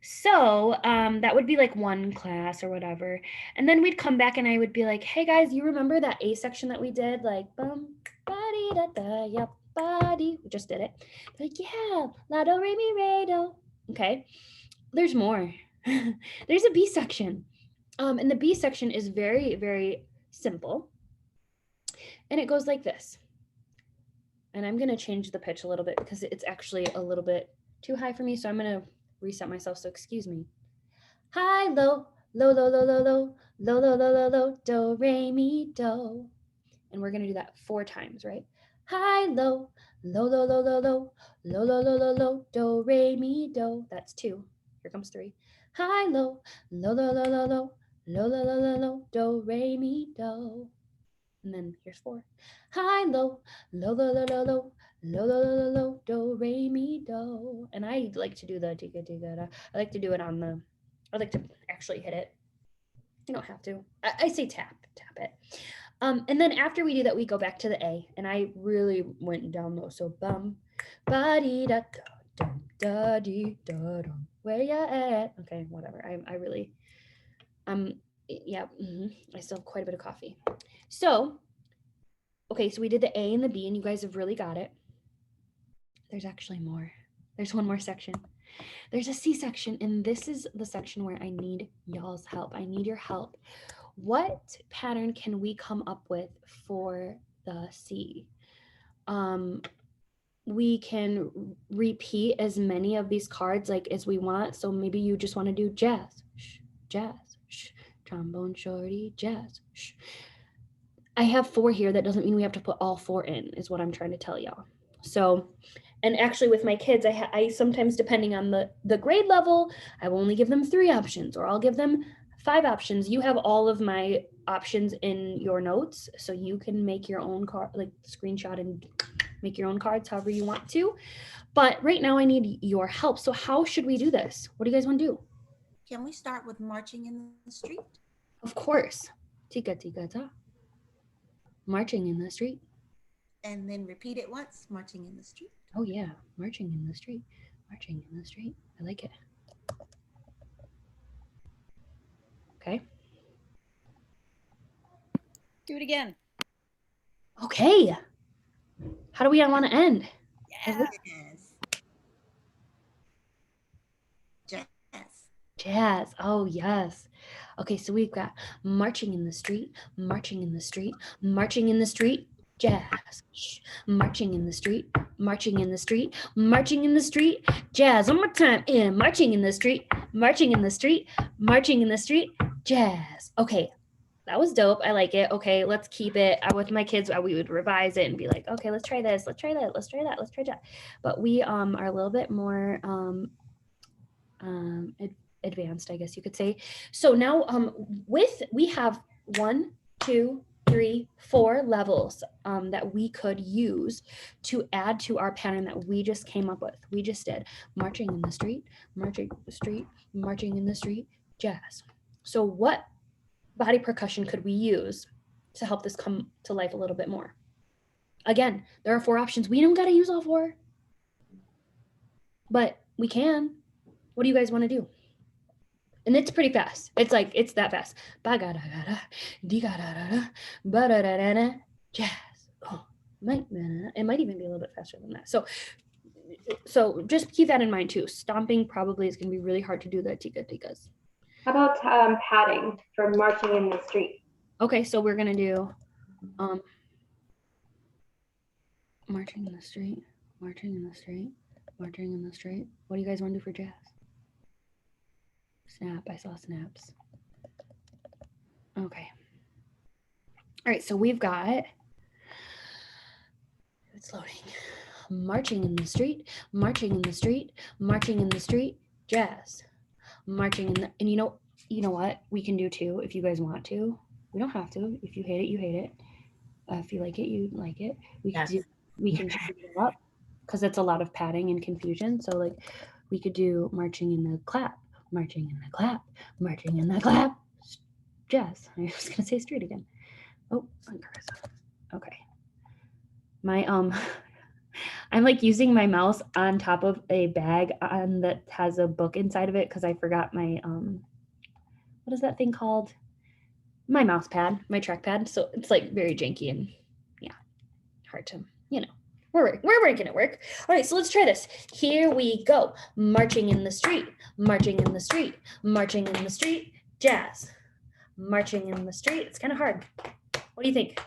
So that would be like one class or whatever. And then we'd come back and I would be like, hey guys, you remember that A section that we did? Like, bum, ba-dee, da, da, yep, ba-dee. We just did it. They're like, yeah, la, do, re, mi, re, do. Okay, there's more. There's a B section. And the B section is very, very simple. And it goes like this. And I'm going to change the pitch a little bit because it's actually a little bit too high for me. So I'm going to reset myself. So excuse me. High, low, low, low, low, low, low, low, low, low, low, low, do, re, mi, do. And we're going to do that 4 times, right? High, low, low, low, low, low, low, low, low, low, low, low, do, re, mi, do. That's 2. Here comes 3. High, low, low, low, low, low, low, low, low, low, low, low, do, re, mi, do. And then here's 4. High, low, low, low, low, low, low, low, low, low, low, low, do, re, mi, do. And I like to do the tiga, tiga, da. I like to do it on the, I like to actually hit it. You don't have to. I say tap it. And then after we do that, we go back to the A. And I really went down low. So bum, ba dee da dum da dee da dum. Where ya at? Okay, whatever. I really, yeah. I still have quite a bit of coffee. So, okay, so we did the A and the B, and you guys have really got it. There's actually more. There's one more section. There's a C section, and this is the section where I need y'all's help. I need your help. What pattern can we come up with for the C? We can repeat as many of these cards like as we want. So maybe you just want to do jazz, jazz, trombone shorty, jazz. I have 4 here. That doesn't mean we have to put all 4 in, is what I'm trying to tell y'all. So, and actually with my kids, I sometimes, depending on the grade level, I will only give them 3 options, or I'll give them 5 options. You have all of my options in your notes, so you can make your own card, like screenshot and make your own cards however you want to. But right now I need your help. So how should we do this? What do you guys want to do? Can we start with marching in the street? Of course. Tika tika ta. Marching in the street. And then repeat it once, marching in the street. Oh yeah, marching in the street, marching in the street. I like it. Okay. Do it again. Okay. How do we want to end? Yes. Jazz. Jazz. Oh yes. Okay, so we've got marching in the street, marching in the street, marching in the street, jazz. Marching in the street, marching in the street, marching in the street, jazz. One more time. In marching in the street, marching in the street, marching in the street, jazz. Okay, that was dope. I like it. Okay, let's keep it. With my kids, we would revise it and be like, okay, let's try this, let's try that, let's try that, let's try that. But we are a little bit more advanced, I guess you could say. So now we have 1, 2, 3, 4 levels that we could use to add to our pattern that we just came up with. We just did marching in the street, marching in the street, marching in the street, jazz. So what body percussion could we use to help this come to life a little bit more? Again, there are 4 options. We don't got to use all 4, but we can. What do you guys want to do? And it's pretty fast. It's like, it's that fast. Jazz. Oh, it might even be a little bit faster than that. So just keep that in mind too. Stomping probably is going to be really hard to do the tika tikas. How about padding for marching in the street? Okay, so we're going to do marching in the street, marching in the street, marching in the street. What do you guys want to do for jazz? Snap, I saw snaps. Okay. All right, so we've got, it's loading. Marching in the street, marching in the street, marching in the street, jazz. Marching in the, and you know what we can do too, if you guys want to. We don't have to. If you hate it, you hate it. If you like it, you like it. We can change it up because it's a lot of padding and confusion. So like we could do marching in the clap. Marching in the clap, marching in the clap, jazz. I was gonna say street again. Oh, okay. My I'm like using my mouse on top of a bag that has a book inside of it because I forgot my what is that thing called? My mouse pad, my trackpad. So it's like very janky and yeah, hard to, we're making it work. All right, so let's try this. Here we go. Marching in the street, marching in the street, marching in the street, jazz. marching in the street. It's kind of hard. What do you think?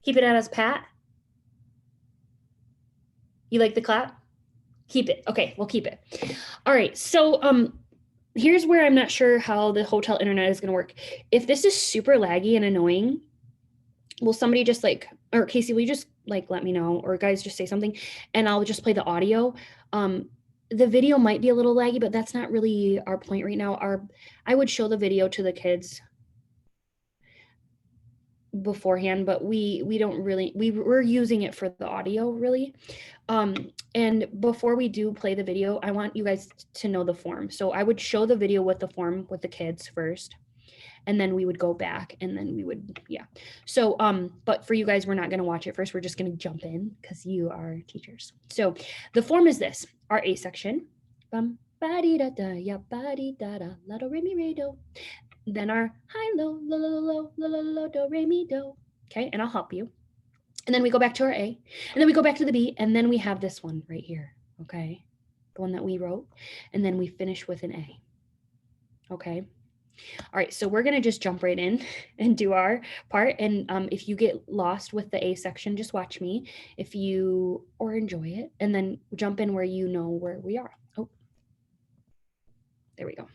Keep it as pat. You like the clap? Keep it. Okay, we'll keep it. All right. So here's where I'm not sure how the hotel internet is going to work. If this is super laggy and annoying, will somebody just like, or Casey, will you just like let me know, or guys just say something and I'll just play the audio. The video might be a little laggy, but that's not really our point right now. I would show the video to the kids beforehand, but we don't really, we're using it for the audio really. And before we do play the video, I want you guys to know the form. So I would show the video with the form with the kids first, and then we would go back and then we would, yeah. So, but for you guys, we're not going to watch it first. We're just going to jump in because you are teachers. So the form is this, our A section. Bum, ba-dee-da-da, ya, ba-dee-da-da, la, do, re, mi, re, do. Then our high, low, lo, lo, lo, lo, lo, lo, do, re, mi, do. Okay, and I'll help you. And then we go back to our A, and then we go back to the B, and then we have this one right here, okay? The one that we wrote, and then we finish with an A, okay? All right, so we're gonna just jump right in and do our part, and if you get lost with the A section, just watch me, or enjoy it, and then jump in where you know where we are. Oh, there we go.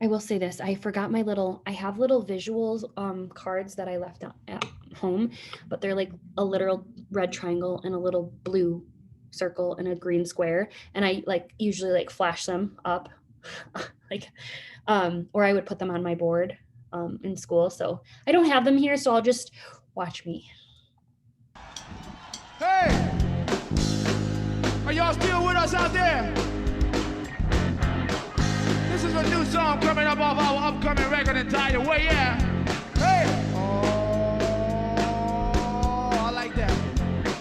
I will say this, I forgot I have little visuals cards that I left at home, but they're like a literal red triangle and a little blue circle and a green square. And I usually flash them up or I would put them on my board in school. So I don't have them here, so I'll just watch me. Hey, are y'all still with us out there? This is a new song coming up off our upcoming record entitled Way Yeah. Hey! Oh, I like that.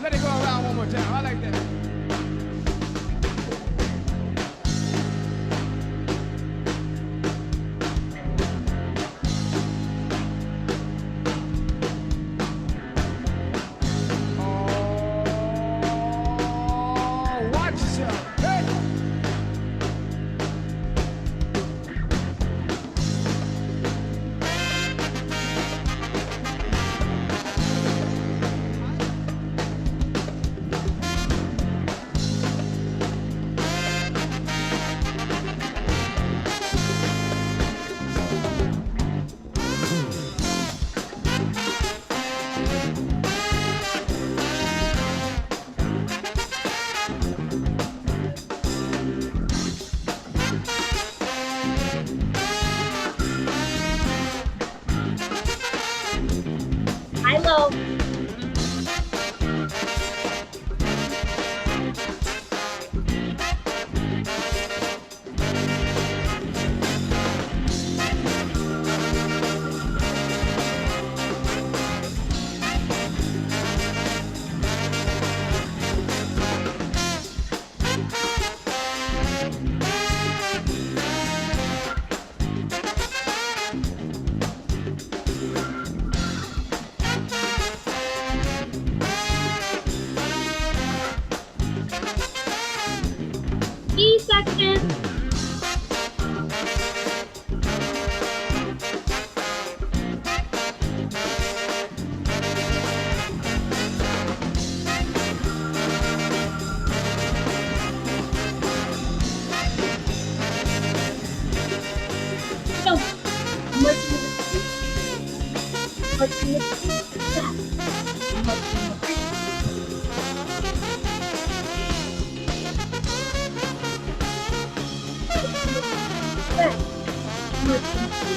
Let it go around one more time. I like that. Oh, watch yourself. Hey! Hello. B section. Go. Marching in the street. Marching in the street. Fast. Marching in the street.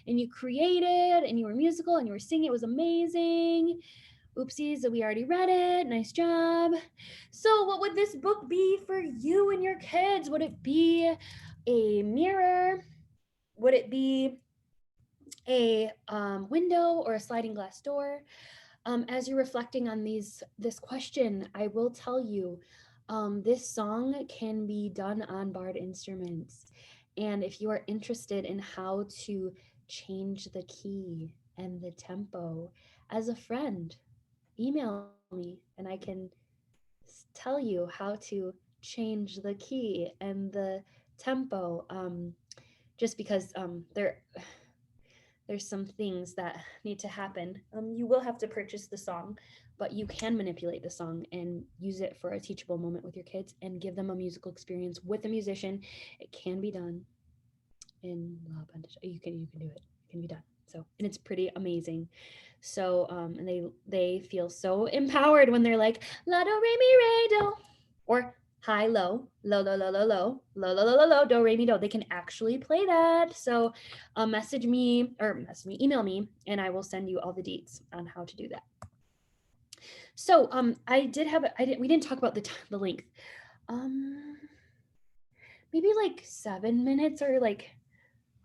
and you created and you were musical and you were singing. It was amazing. Oopsies, we already read it. Nice job. So what would this book be for you and your kids? Would it be a mirror? Would it be a window or a sliding glass door? As you're reflecting on this question, I will tell you, this song can be done on barred instruments. And if you are interested in how to change the key and the tempo, as a friend, email me and I can tell you how to change the key and the tempo. Just because there's some things that need to happen. You will have to purchase the song, but you can manipulate the song and use it for a teachable moment with your kids and give them a musical experience with a musician. It can be done in you can do it. It can be done. So, and it's pretty amazing. So, and they feel so empowered when they're like la do re mi re do, or high low low low low low low low low low low low do re mi do. They can actually play that. So, email me, and I will send you all the deets on how to do that. So, we didn't talk about the length. Maybe like 7 minutes, or like,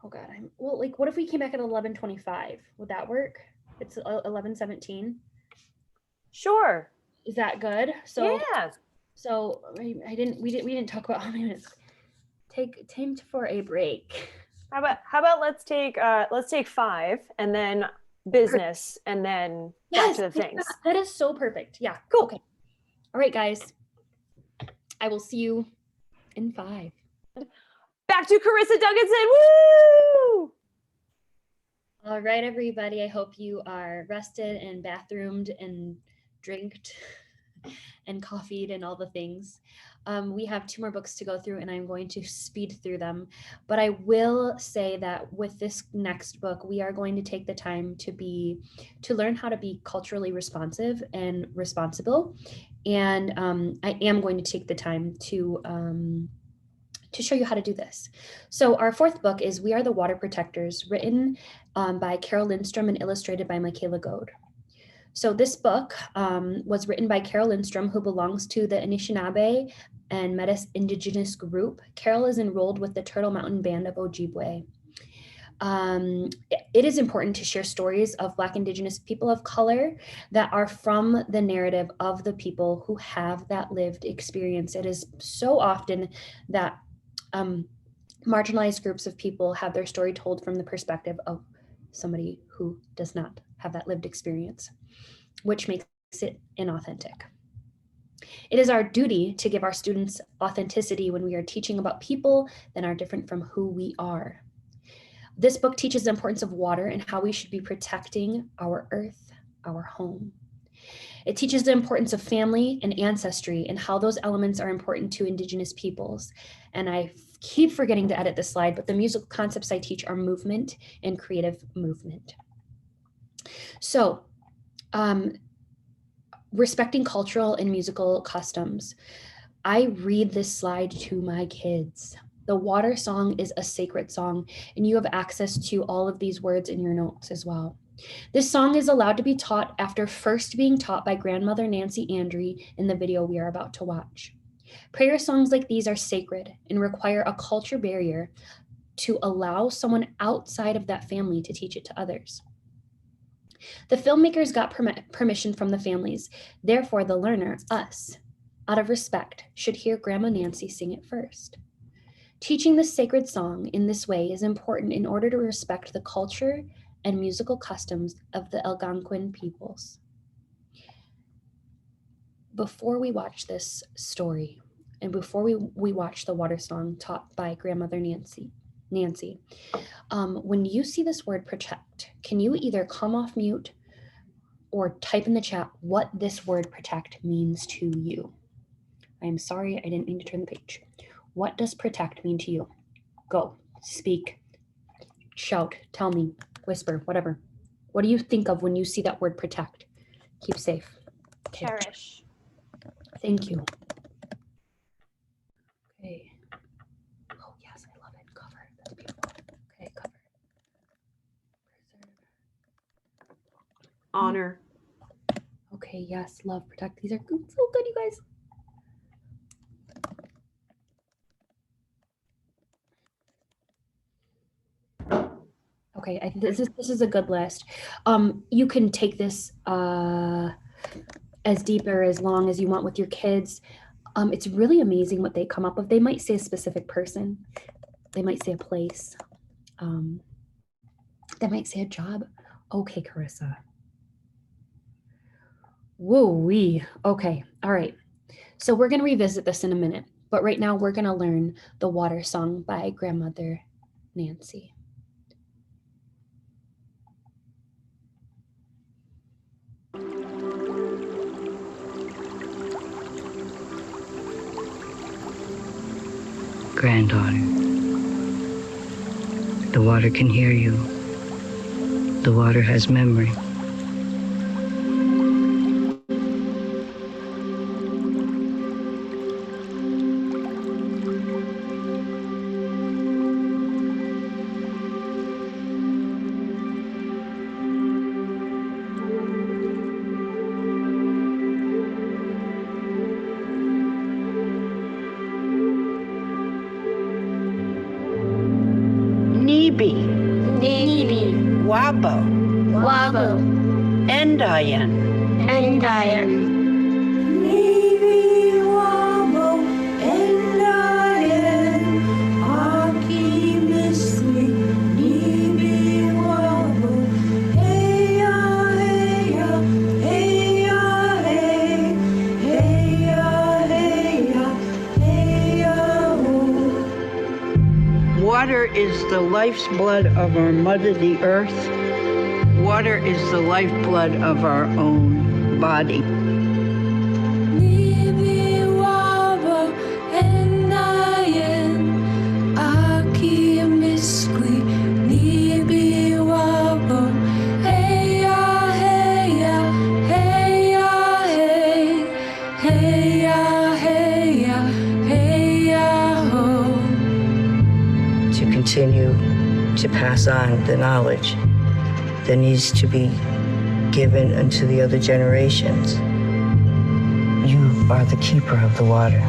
oh God, what if we came back at 11:25? Would that work? It's 11:17. Sure. Is that good? So Yeah. So we didn't talk about how many minutes. Take time for a break. How about let's take 5 and then business and then back to the things. That is so perfect. Yeah. Cool. Okay. All right, guys. I will see you in 5. Back to Charissa Duncanson. Woo! All right, everybody. I hope you are rested and bathroomed and drinked and coffeeed and all the things. We have 2 more books to go through, and I'm going to speed through them. But I will say that with this next book, we are going to take the time to learn how to be culturally responsive and responsible. And I am going to take the time to show you how to do this. So our 4th book is We Are the Water Protectors, written by Carol Lindstrom and illustrated by Michaela Goad. So this book was written by Carol Lindstrom, who belongs to the Anishinaabe and Metis Indigenous group. Carol is enrolled with the Turtle Mountain Band of Ojibwe. It is important to share stories of Black Indigenous people of color that are from the narrative of the people who have that lived experience. It is so often that marginalized groups of people have their story told from the perspective of somebody who does not have that lived experience, which makes it inauthentic. It is our duty to give our students authenticity when we are teaching about people that are different from who we are. This book teaches the importance of water and how we should be protecting our earth, our home. It teaches the importance of family and ancestry and how those elements are important to Indigenous peoples. And I keep forgetting to edit this slide, but the musical concepts I teach are movement and creative movement. So, respecting cultural and musical customs. I read this slide to my kids. The water song is a sacred song, and you have access to all of these words in your notes as well. This song is allowed to be taught after first being taught by grandmother Nancy Andre in the video we are about to watch. Prayer songs like these are sacred and require a culture barrier to allow someone outside of that family to teach it to others. The filmmakers got permission from the families. Therefore, the learner, us, out of respect, should hear Grandma Nancy sing it first. Teaching this sacred song in this way is important in order to respect the culture and musical customs of the Algonquin peoples. Before we watch this story, and before we watch the water song taught by grandmother Nancy, when you see this word protect, can you either come off mute or type in the chat what this word protect means to you? I am sorry, I didn't mean to turn the page. What does protect mean to you? Go, speak, shout, tell me, whisper, whatever. What do you think of when you see that word protect? Keep safe. Okay. Cherish. Thank you. Okay. Oh, yes, I love it. Cover. That's beautiful. Okay, cover. honor. Okay, yes, love, protect. These are good, so good, you guys. Okay, I think this is a good list. You can take this as deep or as long as you want with your kids. It's really amazing what they come up with. They might say a specific person. They might say a place. They might say a job. Okay, Charissa. Whoa-wee. Okay, all right. So we're gonna revisit this in a minute, but right now we're gonna learn the water song by Grandmother Nancy. Granddaughter, the water can hear you. The water has memory. Nibi, Wabo, Endayan, Nibi, Wabo, Endayan, Aki Misli, Nibi, Wabo, Heya, Heya, Heya, Hey, Heya, Heya, Heya, Ho. Water is the life's blood of our mother, the earth. Water is the lifeblood of our own body. To continue to pass on the knowledge that needs to be given unto the other generations. You are the keeper of the water.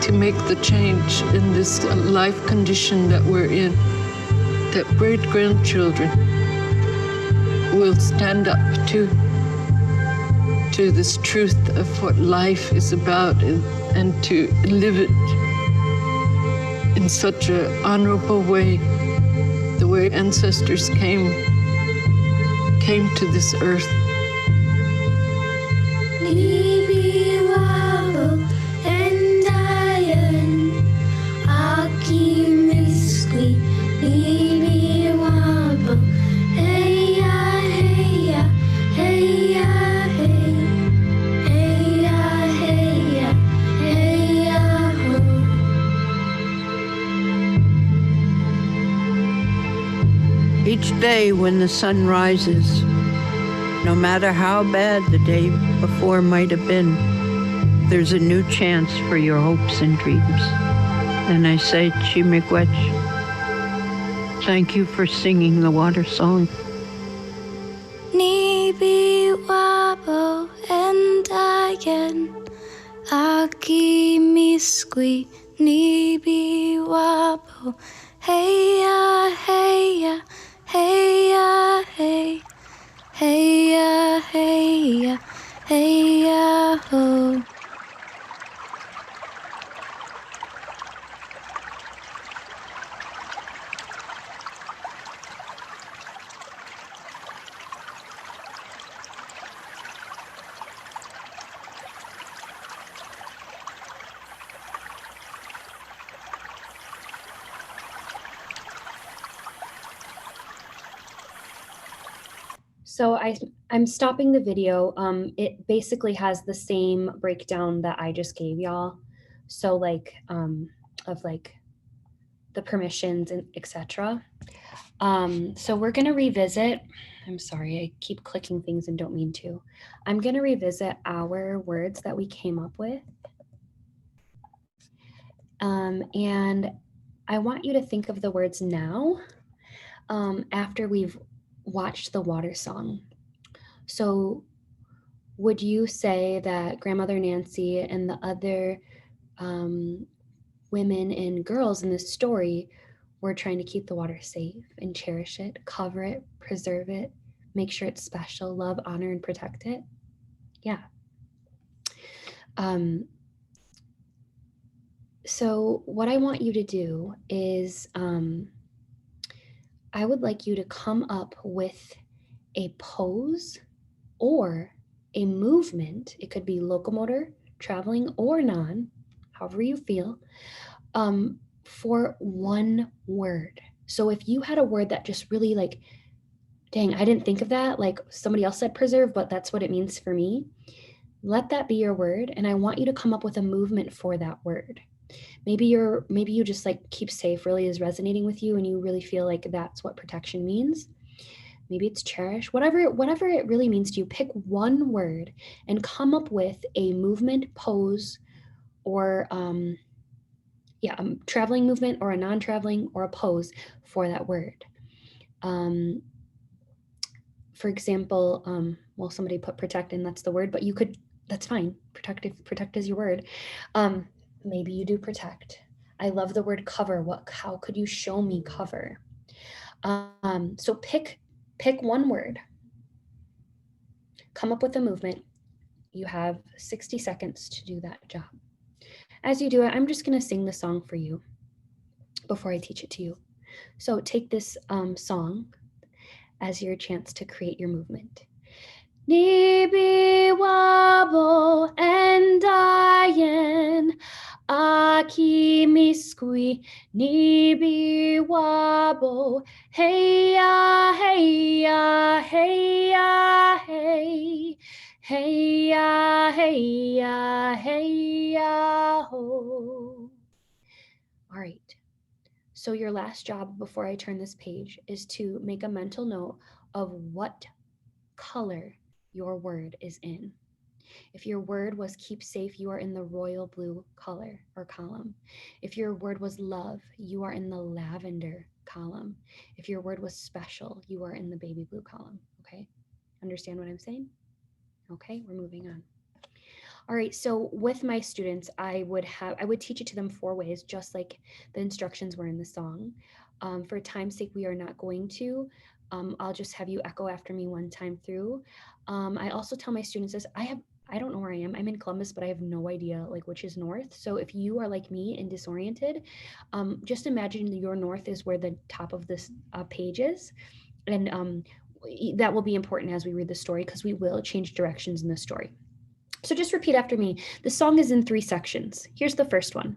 To make the change in this life condition that we're in, that great-grandchildren will stand up to this truth of what life is about and to live it in such an honorable way, the way ancestors came to this earth. Each day when the sun rises, no matter how bad the day before might have been, there's a new chance for your hopes and dreams. And I say, Chimiigwech, thank you for singing the water song. Nibi wabo endayan aki miskwi nibi wabo heya heya heya hey heya heya heya ho. So I'm stopping the video. It basically has the same breakdown that I just gave y'all. So like of like the permissions and etc. So we're going to revisit. I'm sorry, I keep clicking things and don't mean to. I'm going to revisit our words that we came up with. And I want you to think of the words now after we've watched the water song. So would you say that Grandmother Nancy and the other women and girls in this story were trying to keep the water safe and cherish it, cover it, preserve it, make sure it's special, love, honor, and protect it? Yeah. So what I want you to do is I would like you to come up with a pose or a movement. It could be locomotor, traveling, or non, however you feel, for one word. So if you had a word that just really like, dang, I didn't think of that, like somebody else said preserve, but that's what it means for me, let that be your word. And I want you to come up with a movement for that word. Maybe you just like keep safe really is resonating with you and you really feel like that's what protection means. Maybe it's cherish, whatever it really means to you. Pick one word and come up with a movement, pose, or a traveling movement or a non-traveling or a pose for that word. For example, well, somebody put protect and that's the word, but you could, that's fine. Protect is your word. Maybe you do protect. I love the word cover. How could you show me cover? So pick one word, come up with a movement. You have 60 seconds to do that job. As you do it, I'm just going to sing the song for you before I teach it to you. So take this song as your chance to create your movement. Nibi wabo and Diane, Aki miskui, Nibi wabo, hey ya, hey ya, hey ya, hey, hey ya, hey ya, hey ya, ho. All right. So your last job before I turn this page is to make a mental note of what color your word is in. If your word was keep safe, you are in the royal blue color or column. If your word was love, you are in the lavender column. If your word was special, you are in the baby blue column. Okay? Understand what I'm saying? Okay, we're moving on. All right, so with my students, I would teach it to them 4 ways, just like the instructions were in the song. For time's sake, we are not going to. I'll just have you echo after me one time through. I also tell my students this, I don't know where I am. I'm in Columbus, but I have no idea like which is north. So if you are like me and disoriented, just imagine your north is where the top of this page is. And that will be important as we read the story because we will change directions in the story. So just repeat after me. The song is in 3 sections. Here's the first one.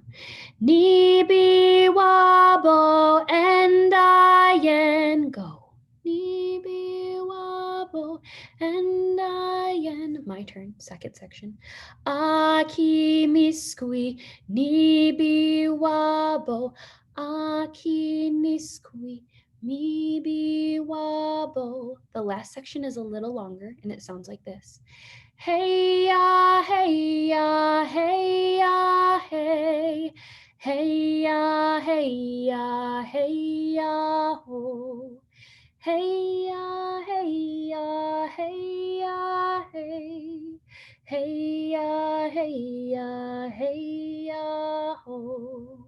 Nibi wabo and Diane, go. Nibi wabo and Diane. My turn, second section. Aki miskui, nibi wabo, aki miskui, nibi wabo. The last section is a little longer and it sounds like this. Hey ya, hey ya, hey ya, hey, hey ya, hey ya, hey ya, ho. Hey ya, hey ya, hey ya, hey, hey ya, hey ya, hey ya, ho.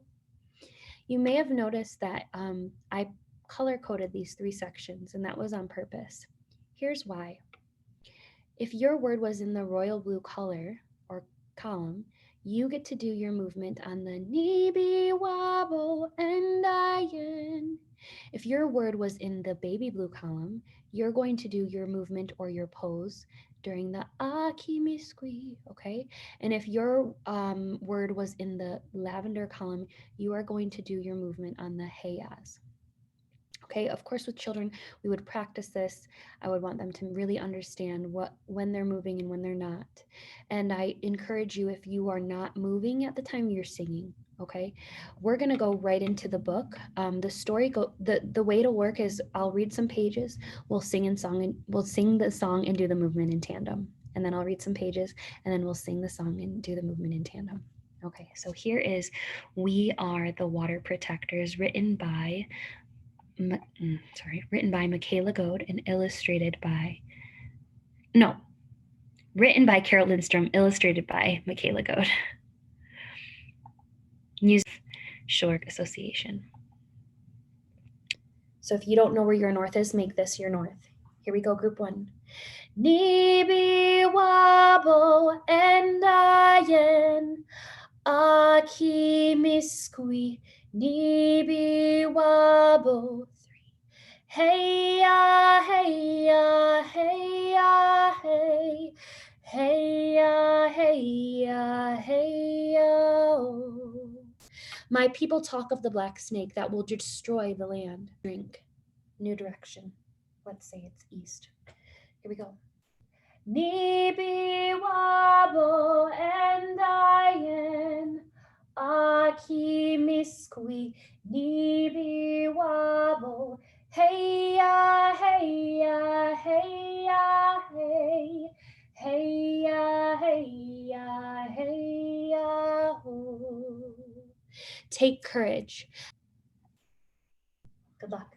You may have noticed that I color-coded these 3 sections, and that was on purpose. Here's why. If your word was in the royal blue color or column, you get to do your movement on the nibi wabo and Diane. If your word was in the baby blue column, you're going to do your movement or your pose during the aki miskui, okay? And if your word was in the lavender column, you are going to do your movement on the heyas. Okay, of course, with children, we would practice this. I would want them to really understand when they're moving and when they're not. And I encourage you, if you are not moving at the time you're singing, Okay, we're gonna go right into the book. The way to work is I'll read some pages, we'll sing the song and do the movement in tandem. And then I'll read some pages and then we'll sing the song and do the movement in tandem. Okay, so here is We Are the Water Protectors, written by Michaela Goad and written by Carol Lindstrom, illustrated by Michaela Goad. Music Shore Association. So if you don't know where your north is, make this your north. Here we go, group 1. Nibi wabo and ayen aki miskui nibi wabo 3. Hey ya, hey ya, hey ya, hey. Hey ya, hey ya, hey ya. Oh. My people talk of the black snake that will destroy the land. Drink. New direction. Let's say it's east. Here we go. Nibi wabo and ayen aki miskui nibi wabo. Hey ya, hey ya, hey ya, hey. Hey ya, hey ya, hey ya. Oh. Take courage. Good luck.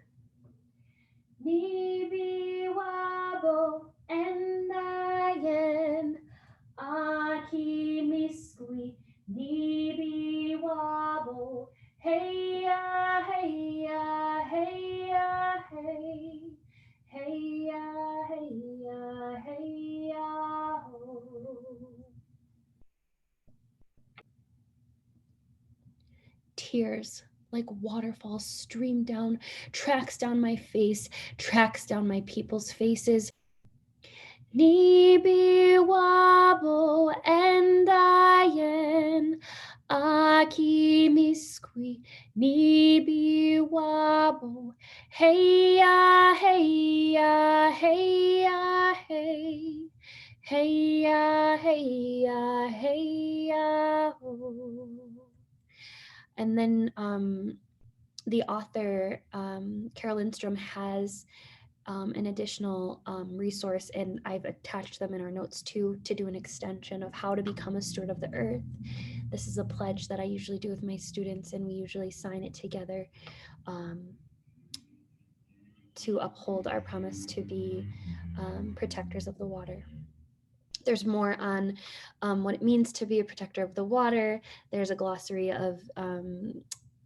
Nibi wabo and ayen aki miskui nibi wabo. Hey ya, hey ya, hey ya, hey. Hey ya, hey ya, hey ya. Tears like waterfalls stream down, tracks down my face, tracks down my people's faces. Nibi wabo and ayen aki miskui nibi wabo. Hey ya, hey ya, hey ya, hey. Hey ya, hey ya, hey ya. Oh. And then the author, Carol Lindstrom, has an additional resource, and I've attached them in our notes too, to do an extension of how to become a steward of the earth. This is a pledge that I usually do with my students, and we usually sign it together to uphold our promise to be protectors of the water. There's more on what it means to be a protector of the water. There's a glossary of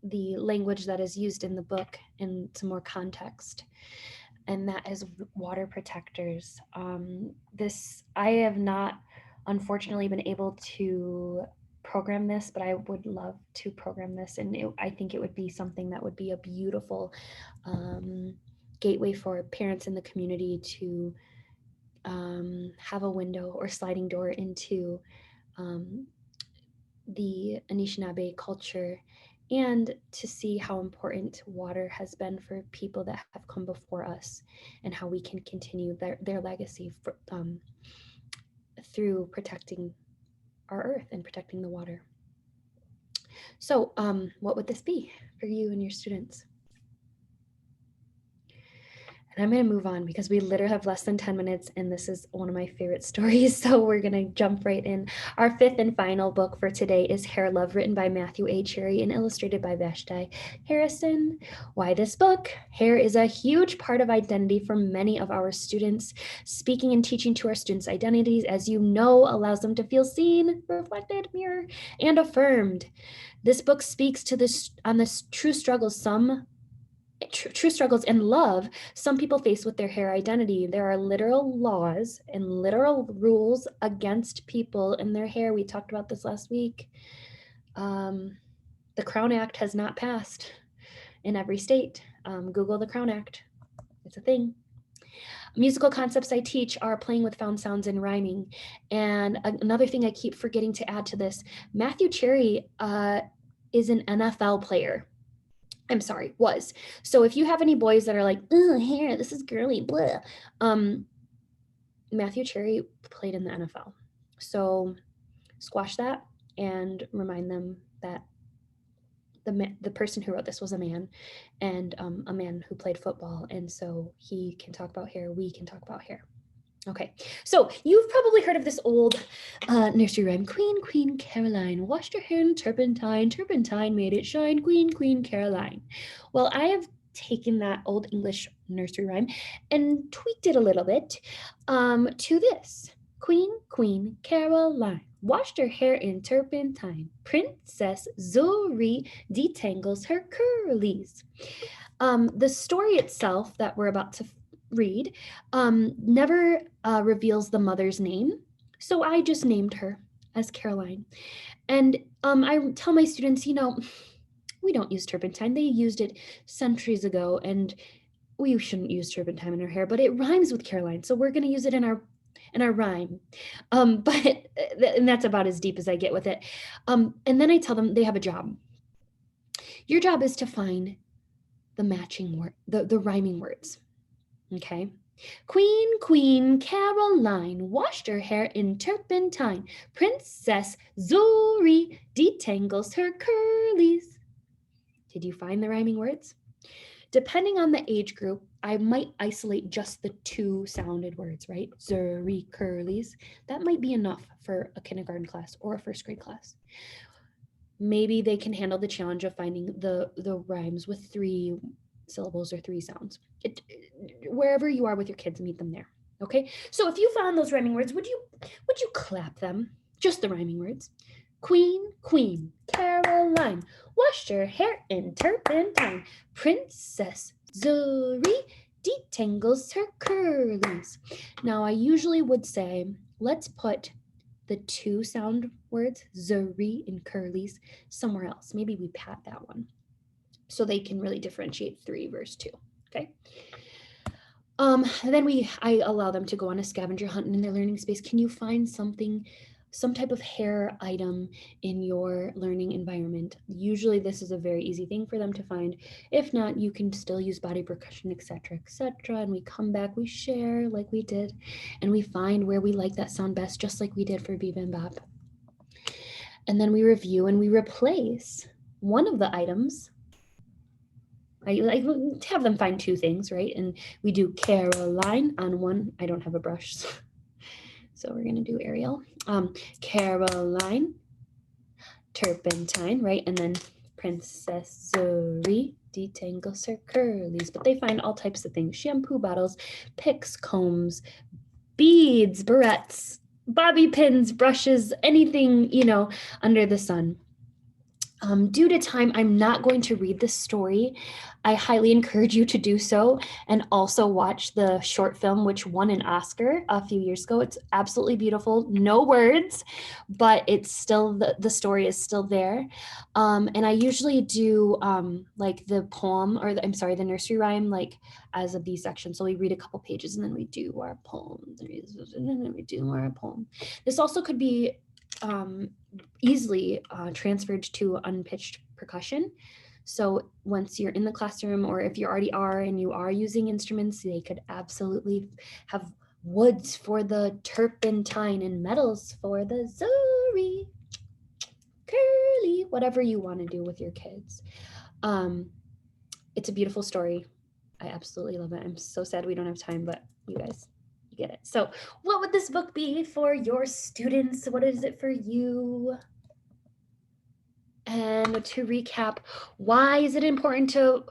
the language that is used in the book and some more context. And that is water protectors. I have not, unfortunately, been able to program this, but I would love to program this. And I think it would be something that would be a beautiful gateway for parents in the community to have a window or sliding door into the Anishinaabe culture, and to see how important water has been for people that have come before us, and how we can continue their legacy through protecting our earth and protecting the water. So what would this be for you and your students? And I'm going to move on because we literally have less than 10 minutes, and this is one of my favorite stories. So we're going to jump right in. Our fifth and final book for today is Hair Love, written by Matthew A. Cherry and illustrated by Vashti Harrison. Why this book? Hair is a huge part of identity for many of our students. Speaking and teaching to our students' identities, as you know, allows them to feel seen, reflected, mirrored, and affirmed. This book speaks to the true struggles and love some people face with their hair identity. There are literal laws and literal rules against people and their hair. We talked about this last week. The Crown Act has not passed in every state. Google the Crown Act. It's a thing. Musical concepts I teach are playing with found sounds and rhyming. And another thing I keep forgetting to add to this, Matthew Cherry is an NFL player. I'm sorry, was. So if you have any boys that are like, oh, hair, this is girly, blah. Matthew Cherry played in the NFL. So squash that and remind them that the person who wrote this was a man, and a man who played football. And so he can talk about hair, we can talk about hair. Okay, so you've probably heard of this old nursery rhyme. Queen, Queen Caroline washed her hair in turpentine. Turpentine made it shine. Queen, Queen Caroline. Well, I have taken that old English nursery rhyme and tweaked it a little bit to this. Queen, Queen Caroline washed her hair in turpentine. Princess Zuri detangles her curlies. The story itself that we're about to read never reveals the mother's name, so I just named her as Caroline. And I tell my students, we don't use turpentine. They used it centuries ago, and we shouldn't use turpentine in our hair, but it rhymes with Caroline, so we're going to use it in our rhyme. And that's about as deep as I get with it. And then I tell them they have a job. Your job is to find the matching word, the rhyming words. Okay. Queen, Queen Caroline washed her hair in turpentine. Princess Zuri detangles her curlies. Did you find the rhyming words? Depending on the age group, I might isolate just the 2 sounded words, right? Zuri, curlies. That might be enough for a kindergarten class or a first grade class. Maybe they can handle the challenge of finding the rhymes with 3 syllables or 3 sounds. Wherever you are with your kids, meet them there. Okay. So if you found those rhyming words, would you clap them? Just the rhyming words. Queen, Queen Caroline washed her hair in turpentine. Princess Zuri detangles her curlies. Now I usually would say, let's put the 2 sound words, Zuri and curlies, somewhere else. Maybe we pat that one, so they can really differentiate 3 versus 2, okay? Then I allow them to go on a scavenger hunt in their learning space. Can you find something, some type of hair item in your learning environment? Usually this is a very easy thing for them to find. If not, you can still use body percussion, etc., etc. And we come back, we share like we did, and we find where we like that sound best, just like we did for Biba and Bop. And then we review and we replace one of the items. I have them find 2 things, right? And we do Caroline on one. I don't have a brush, so we're gonna do Ariel. Caroline, turpentine, right? And then Princess Zuri detangles her curlies. But they find all types of things: shampoo bottles, picks, combs, beads, barrettes, bobby pins, brushes, anything, under the sun. Due to time, I'm not going to read this story. I highly encourage you to do so, and also watch the short film, which won an Oscar a few years ago. It's absolutely beautiful. No words, but it's still, the story is still there. And I usually do like the poem, or the nursery rhyme, like as a B section. So we read a couple pages and then we do our poem. And then we do our poem. This also could be easily transferred to unpitched percussion. So once you're in the classroom, or if you already are and you are using instruments, they could absolutely have woods for the turpentine and metals for the Zuri, curly, whatever you want to do with your kids. It's a beautiful story. I absolutely love it. I'm so sad we don't have time, but you guys, you get it. So what would this book be for your students? What is it for you? And to recap, why is it important to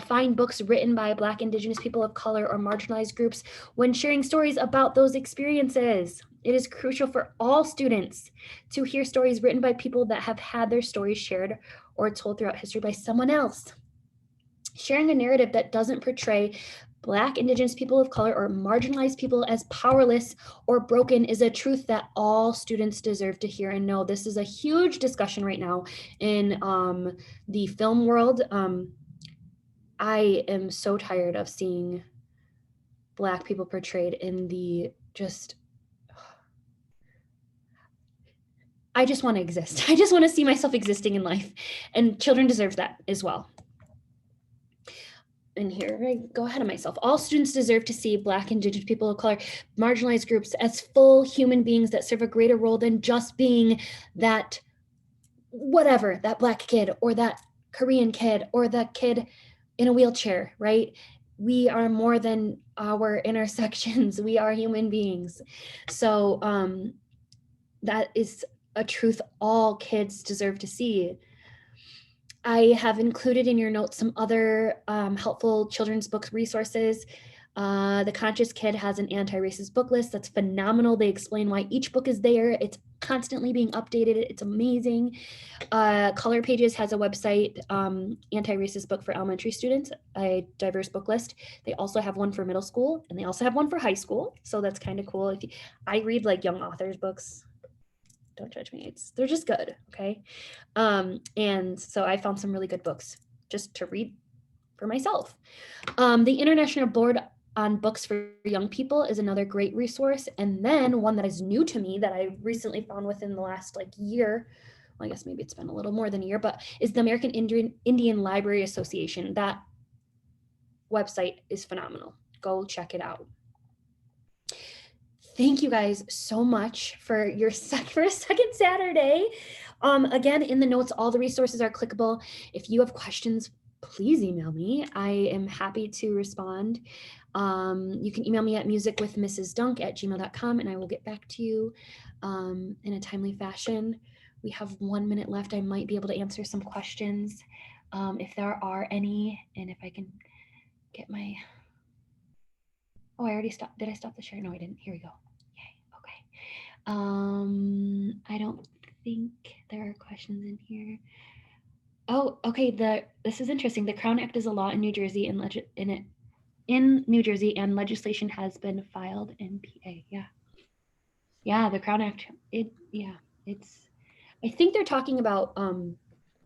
find books written by Black, Indigenous people of color, or marginalized groups when sharing stories about those experiences? It is crucial for all students to hear stories written by people that have had their stories shared or told throughout history by someone else. Sharing a narrative that doesn't portray Black, Indigenous people of color, or marginalized people as powerless or broken is a truth that all students deserve to hear and know. This is a huge discussion right now in the film world. I am so tired of seeing Black people portrayed in the I just want to exist. I just want to see myself existing in life, and children deserve that as well. And here I go ahead of myself. All students deserve to see Black, Indigenous people of color, marginalized groups as full human beings that serve a greater role than just being that whatever, that Black kid or that Korean kid or the kid in a wheelchair, right? We are more than our intersections. We are human beings. So that is a truth all kids deserve to see. I have included in your notes some other helpful children's book resources. The Conscious Kid has an anti-racist book list that's phenomenal. They explain why each book is there. It's constantly being updated. It's amazing. Color Pages has a website, anti-racist book for elementary students, a diverse book list. They also have one for middle school, and they also have one for high school. So that's kind of cool. I read like young authors books. Don't judge me. They're just good. Okay. And so I found some really good books just to read for myself. The International Board on Books for Young People is another great resource. And then one that is new to me that I recently found within the last year, well, I guess maybe it's been a little more than a year, but is the American Indian Library Association. That website is phenomenal. Go check it out. Thank you guys so much for your second Saturday. Again, in the notes, all the resources are clickable. If you have questions, please email me. I am happy to respond. You can email me at musicwithmrsdunk@gmail.com, and I will get back to you in a timely fashion. We have 1 minute left. I might be able to answer some questions if there are any, and if I can get my... Oh, I already stopped. Did I stop the share? No, I didn't. Here we go. Yay. Okay. I don't think there are questions in here. Oh, okay. This is interesting. The Crown Act is a law in New Jersey, in New Jersey, and legislation has been filed in PA. Yeah, the Crown Act. I think they're talking about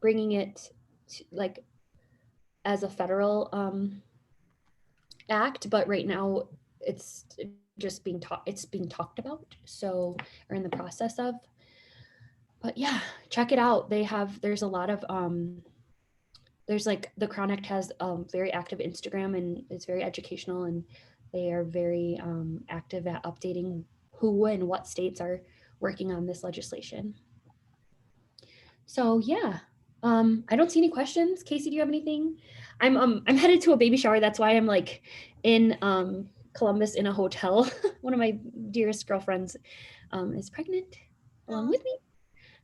bringing it to, as a federal act, but right now it's just being talked about, so, or in the process of. But yeah, check it out. There's a lot of the Crown Act has very active Instagram, and it's very educational, and they are very active at updating who and what states are working on this legislation. So yeah, I don't see any questions. Casey, do you have anything? I'm headed to a baby shower. That's why I'm in Columbus in a hotel. One of my dearest girlfriends is pregnant along with me.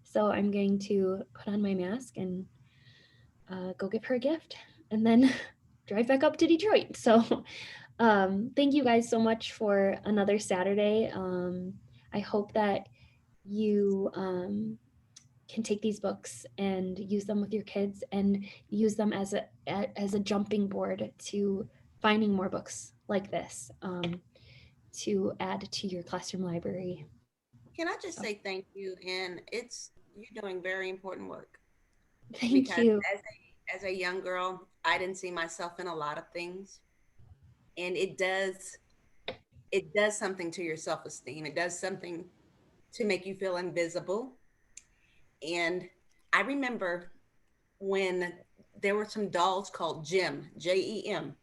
So I'm going to put on my mask and go give her a gift, and then drive back up to Detroit. So thank you guys so much for another Saturday. I hope that you can take these books and use them with your kids, and use them as a jumping board to finding more books like this to add to your classroom library. Can I just say thank you? And you're doing very important work. Thank you. As a young girl, I didn't see myself in a lot of things, and it does something to your self-esteem. It does something to make you feel invisible. And I remember when there were some dolls called Gem, Jem.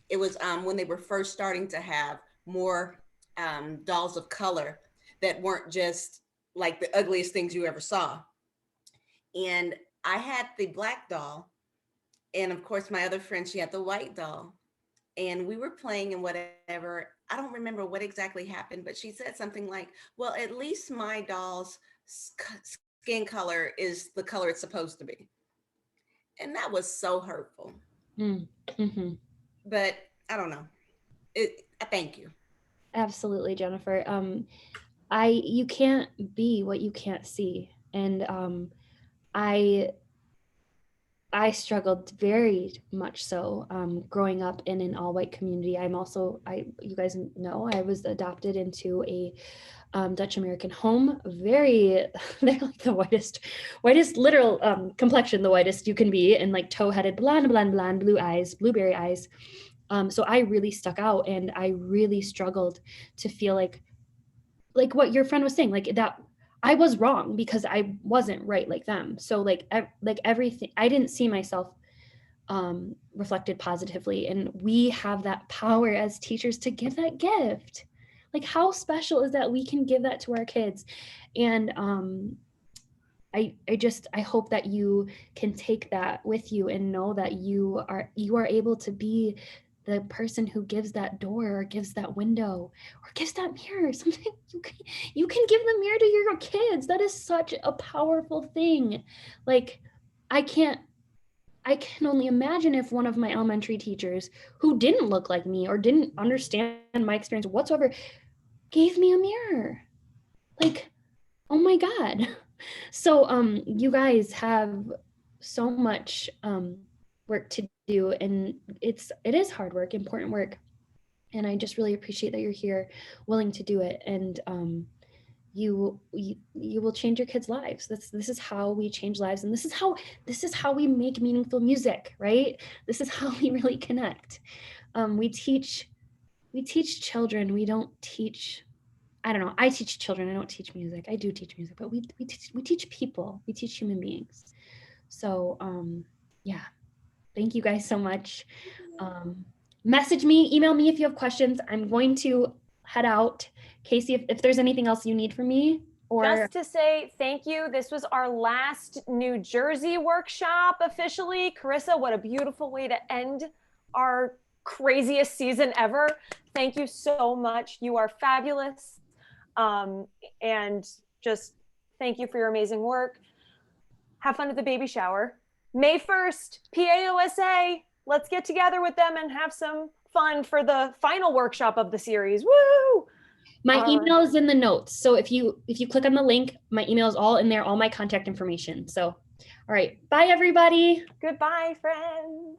It was when they were first starting to have more dolls of color that weren't just like the ugliest things you ever saw. And I had the black doll, and of course my other friend, she had the white doll, and we were playing and whatever. I don't remember what exactly happened, but she said something like, well, at least my doll's skin color is the color it's supposed to be. And that was so hurtful. Mm-hmm. But I don't know. Thank you. Absolutely, Jennifer. You can't be what you can't see. And I struggled very much so growing up in an all-white community. You guys know, I was adopted into a Dutch American home. They're like the whitest literal complexion, the whitest you can be, and toe-headed, blonde, blue eyes, blueberry eyes. So I really stuck out, and I really struggled to feel like what your friend was saying, that I was wrong because I wasn't right like them. So everything, I didn't see myself reflected positively. And we have that power as teachers to give that gift. How special is that we can give that to our kids? And I hope that you can take that with you and know that you are able to be the person who gives that door or gives that window or gives that mirror. Something you can give the mirror to your kids. That is such a powerful thing. Like I can only imagine if one of my elementary teachers who didn't look like me or didn't understand my experience whatsoever gave me a mirror. Like, oh my God. So you guys have so much work to do, and it is hard work, important work. And I just really appreciate that you're here willing to do it. And you will change your kids' lives. This is how we change lives, and this is how we make meaningful music, right? This is how we really connect. We teach children. We don't teach, I don't know. I teach children. I don't teach music. I do teach music, but we teach people. We teach human beings. So yeah, thank you guys so much. Message me, email me if you have questions. I'm going to head out. Casey, if there's anything else you need from me, or just to say thank you. This was our last New Jersey workshop officially. Charissa, what a beautiful way to end our craziest season ever. Thank you so much. You are fabulous. And just thank you for your amazing work. Have fun at the baby shower. May 1st, PAOSA. Let's get together with them and have some fun for the final workshop of the series. Woo! My email is in the notes. So if you click on the link, my email is all in there, all my contact information. So, all right. Bye, everybody. Goodbye, friends.